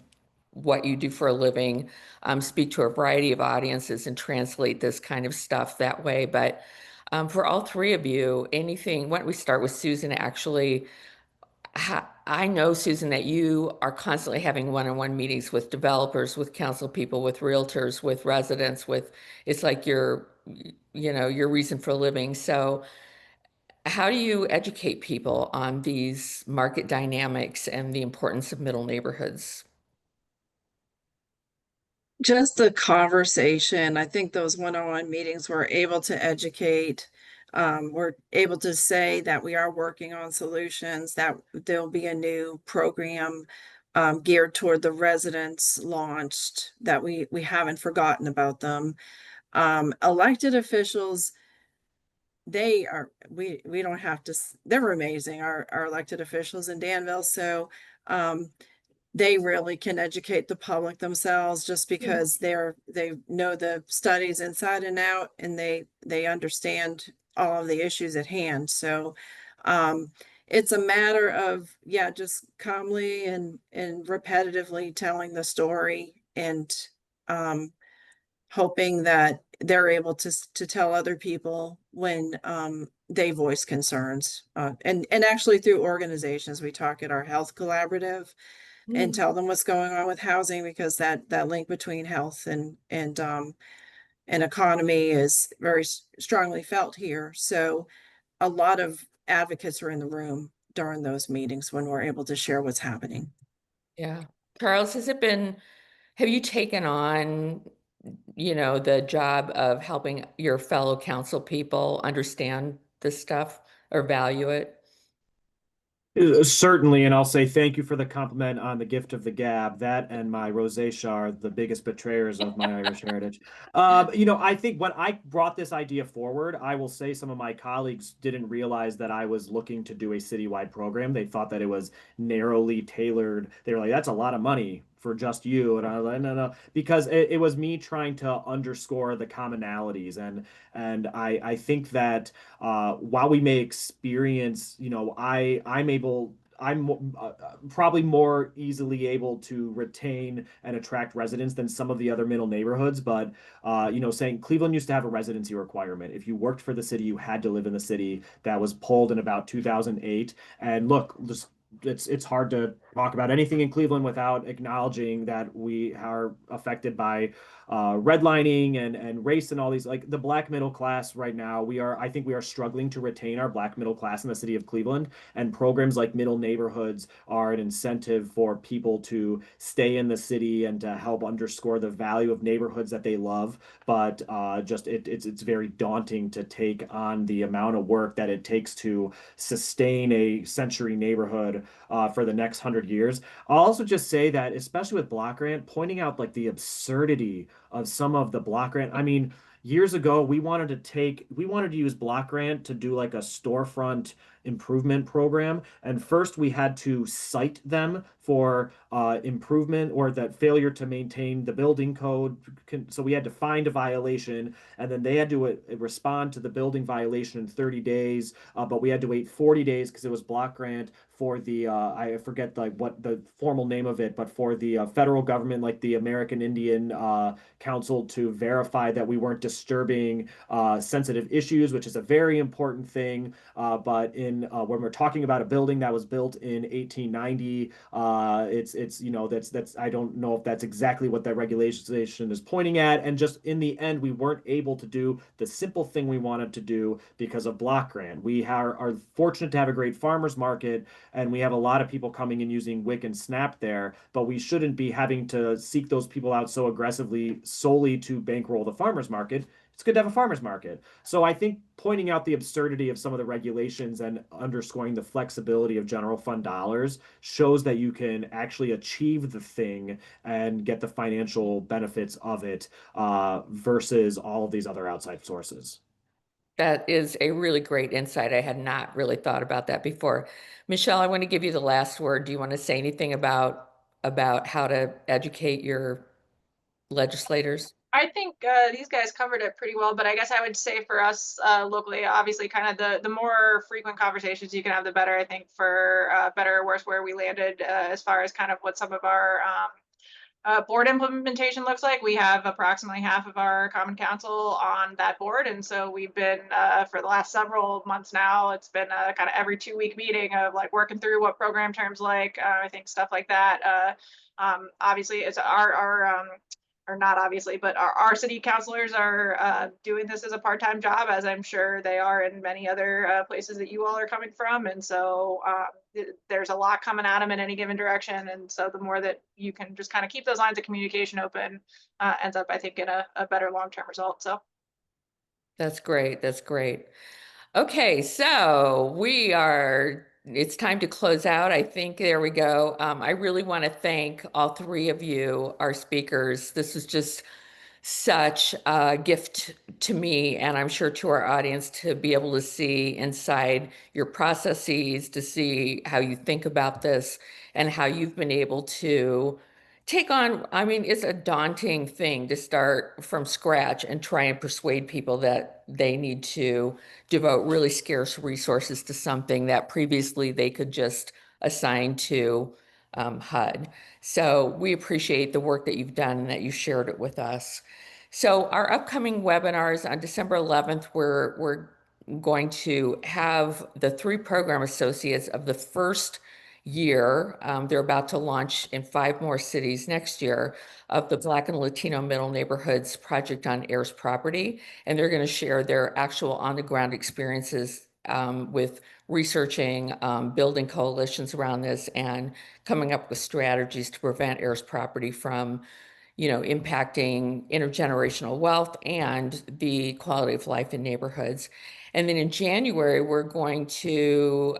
what you do for a living, speak to a variety of audiences and translate this kind of stuff that way. But for all three of you, anything, why don't we start with Susan actually? I know, Susan, that you are constantly having one-on-one meetings with developers, with council people, with realtors, with residents, it's like your reason for living. So how do you educate people on these market dynamics and the importance of middle neighborhoods? Just the conversation. I think those one-on-one meetings were able to educate. We're able to say that we are working on solutions, that there'll be a new program geared toward the residents launched, that we haven't forgotten about them. Elected officials, we don't have to, they're amazing, our elected officials in Danville. So they really can educate the public themselves just because they know the studies inside and out, and they understand all of the issues at hand. So it's a matter of, yeah, just calmly and repetitively telling the story, and hoping that they're able to tell other people when they voice concerns, and actually through organizations. We talk at our health collaborative and tell them what's going on with housing, because that link between health and economy is very strongly felt here. So a lot of advocates are in the room during those meetings when we're able to share what's happening. Yeah. Charles, have you taken on, the job of helping your fellow council people understand this stuff or value it? Certainly, and I'll say thank you for the compliment on the gift of the gab. That and my rosacea are the biggest betrayers of my Irish heritage. I think when I brought this idea forward, I will say some of my colleagues didn't realize that I was looking to do a citywide program. They thought that it was narrowly tailored. They were like, "That's a lot of money for just you," and I was like, "No, no," because it was me trying to underscore the commonalities, and I think that while we may experience, I'm probably more easily able to retain and attract residents than some of the other middle neighborhoods. But saying Cleveland used to have a residency requirement. If you worked for the city, you had to live in the city. That was pulled in about 2008. And look, just it's hard to talk about anything in Cleveland without acknowledging that we are affected by redlining and race and all these, like the black middle class right now. I think we are struggling to retain our black middle class in the city of Cleveland, and programs like middle neighborhoods are an incentive for people to stay in the city and to help underscore the value of neighborhoods that they love. But it's very daunting to take on the amount of work that it takes to sustain a century neighborhood for the next 100 years. I'll also just say that, especially with block grant, pointing out like the absurdity of some of the block grant. I mean, years ago, we wanted to use block grant to do like a storefront improvement program. And first we had to cite them for improvement or that failure to maintain the building code. So we had to find a violation, and then they had to respond to the building violation in 30 days. But we had to wait 40 days because it was block grant for the I forget like what the formal name of it, but for the federal government, like the American Indian Council, to verify that we weren't disturbing sensitive issues, which is a very important thing. But when we're talking about a building that was built in 1890, that's I don't know if that's exactly what that regulation is pointing at. And just in the end, we weren't able to do the simple thing we wanted to do because of block grant. We are fortunate to have a great farmers market, and we have a lot of people coming and using WIC and SNAP there, but we shouldn't be having to seek those people out so aggressively solely to bankroll the farmers market. It's good to have a farmers market. So I think pointing out the absurdity of some of the regulations and underscoring the flexibility of general fund dollars shows that you can actually achieve the thing and get the financial benefits of it versus all of these other outside sources. That is a really great insight. I had not really thought about that before. Michelle, I want to give you the last word. Do you want to say anything about how to educate your legislators? I think these guys covered it pretty well, but I guess I would say for us locally, obviously, kind of the more frequent conversations you can have, the better. I think for better or worse, where we landed as far as kind of what some of our board implementation looks like. We have approximately half of our common council on that board, and so we've been for the last several months now. It's been a kind of every 2-week meeting of like working through what program terms like. I think stuff like that. Obviously, it's our or not obviously, but our city councilors are doing this as a part-time job, as I'm sure they are in many other places that you all are coming from. And so there's a lot coming at them in any given direction. And so the more that you can just kind of keep those lines of communication open ends up, I think, in a better long-term result. So That's great. That's great. Okay, so it's time to close out. I think there we go. I really want to thank all three of you, our speakers. This was just such a gift to me, and I'm sure to our audience, to be able to see inside your processes, to see how you think about this and how you've been able to take on. I mean, it's a daunting thing to start from scratch and try and persuade people that they need to devote really scarce resources to something that previously they could just assign to HUD. So we appreciate the work that you've done and that you shared it with us. So our upcoming webinars on December 11th, we're going to have the 3 program associates of the first year. They're about to launch in 5 more cities next year of the Black and Latino Middle Neighborhoods Project on Heirs Property. And they're going to share their actual on-the-ground experiences with researching, building coalitions around this, and coming up with strategies to prevent heirs property from impacting intergenerational wealth and the quality of life in neighborhoods. And then in January, we're going to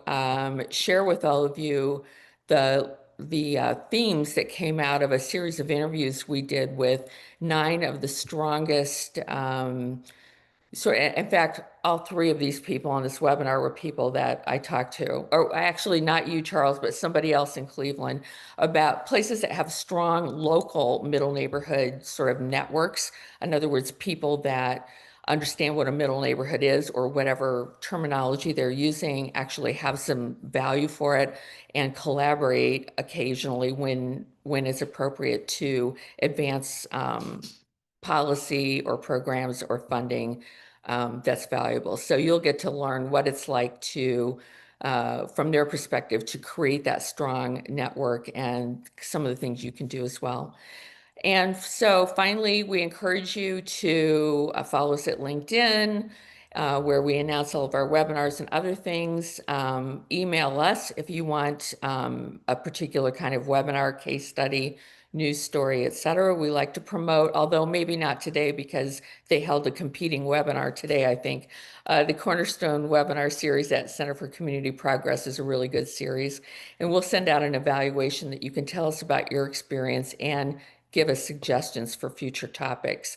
share with all of you the themes that came out of a series of interviews we did with 9 of the strongest in fact, all 3 of these people on this webinar were people that I talked to, or actually not you, Charles, but somebody else in Cleveland, about places that have strong local middle neighborhood sort of networks. In other words, people that understand what a middle neighborhood is, or whatever terminology they're using, actually have some value for it and collaborate occasionally when it's appropriate to advance policy or programs or funding that's valuable. So you'll get to learn what it's like to, from their perspective, to create that strong network and some of the things you can do as well. And so finally, we encourage you to follow us at LinkedIn, where we announce all of our webinars and other things. Email us if you want a particular kind of webinar, case study, news story, et cetera. We like to promote, although maybe not today because they held a competing webinar today, I think. The Cornerstone webinar series at Center for Community Progress is a really good series. And we'll send out an evaluation that you can tell us about your experience and give us suggestions for future topics.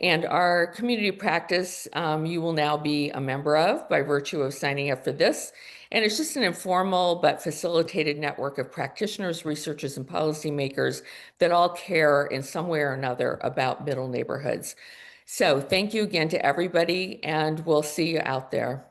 And our community practice, you will now be a member of by virtue of signing up for this. And it's just an informal but facilitated network of practitioners, researchers, and policymakers that all care in some way or another about middle neighborhoods. So thank you again to everybody, and we'll see you out there.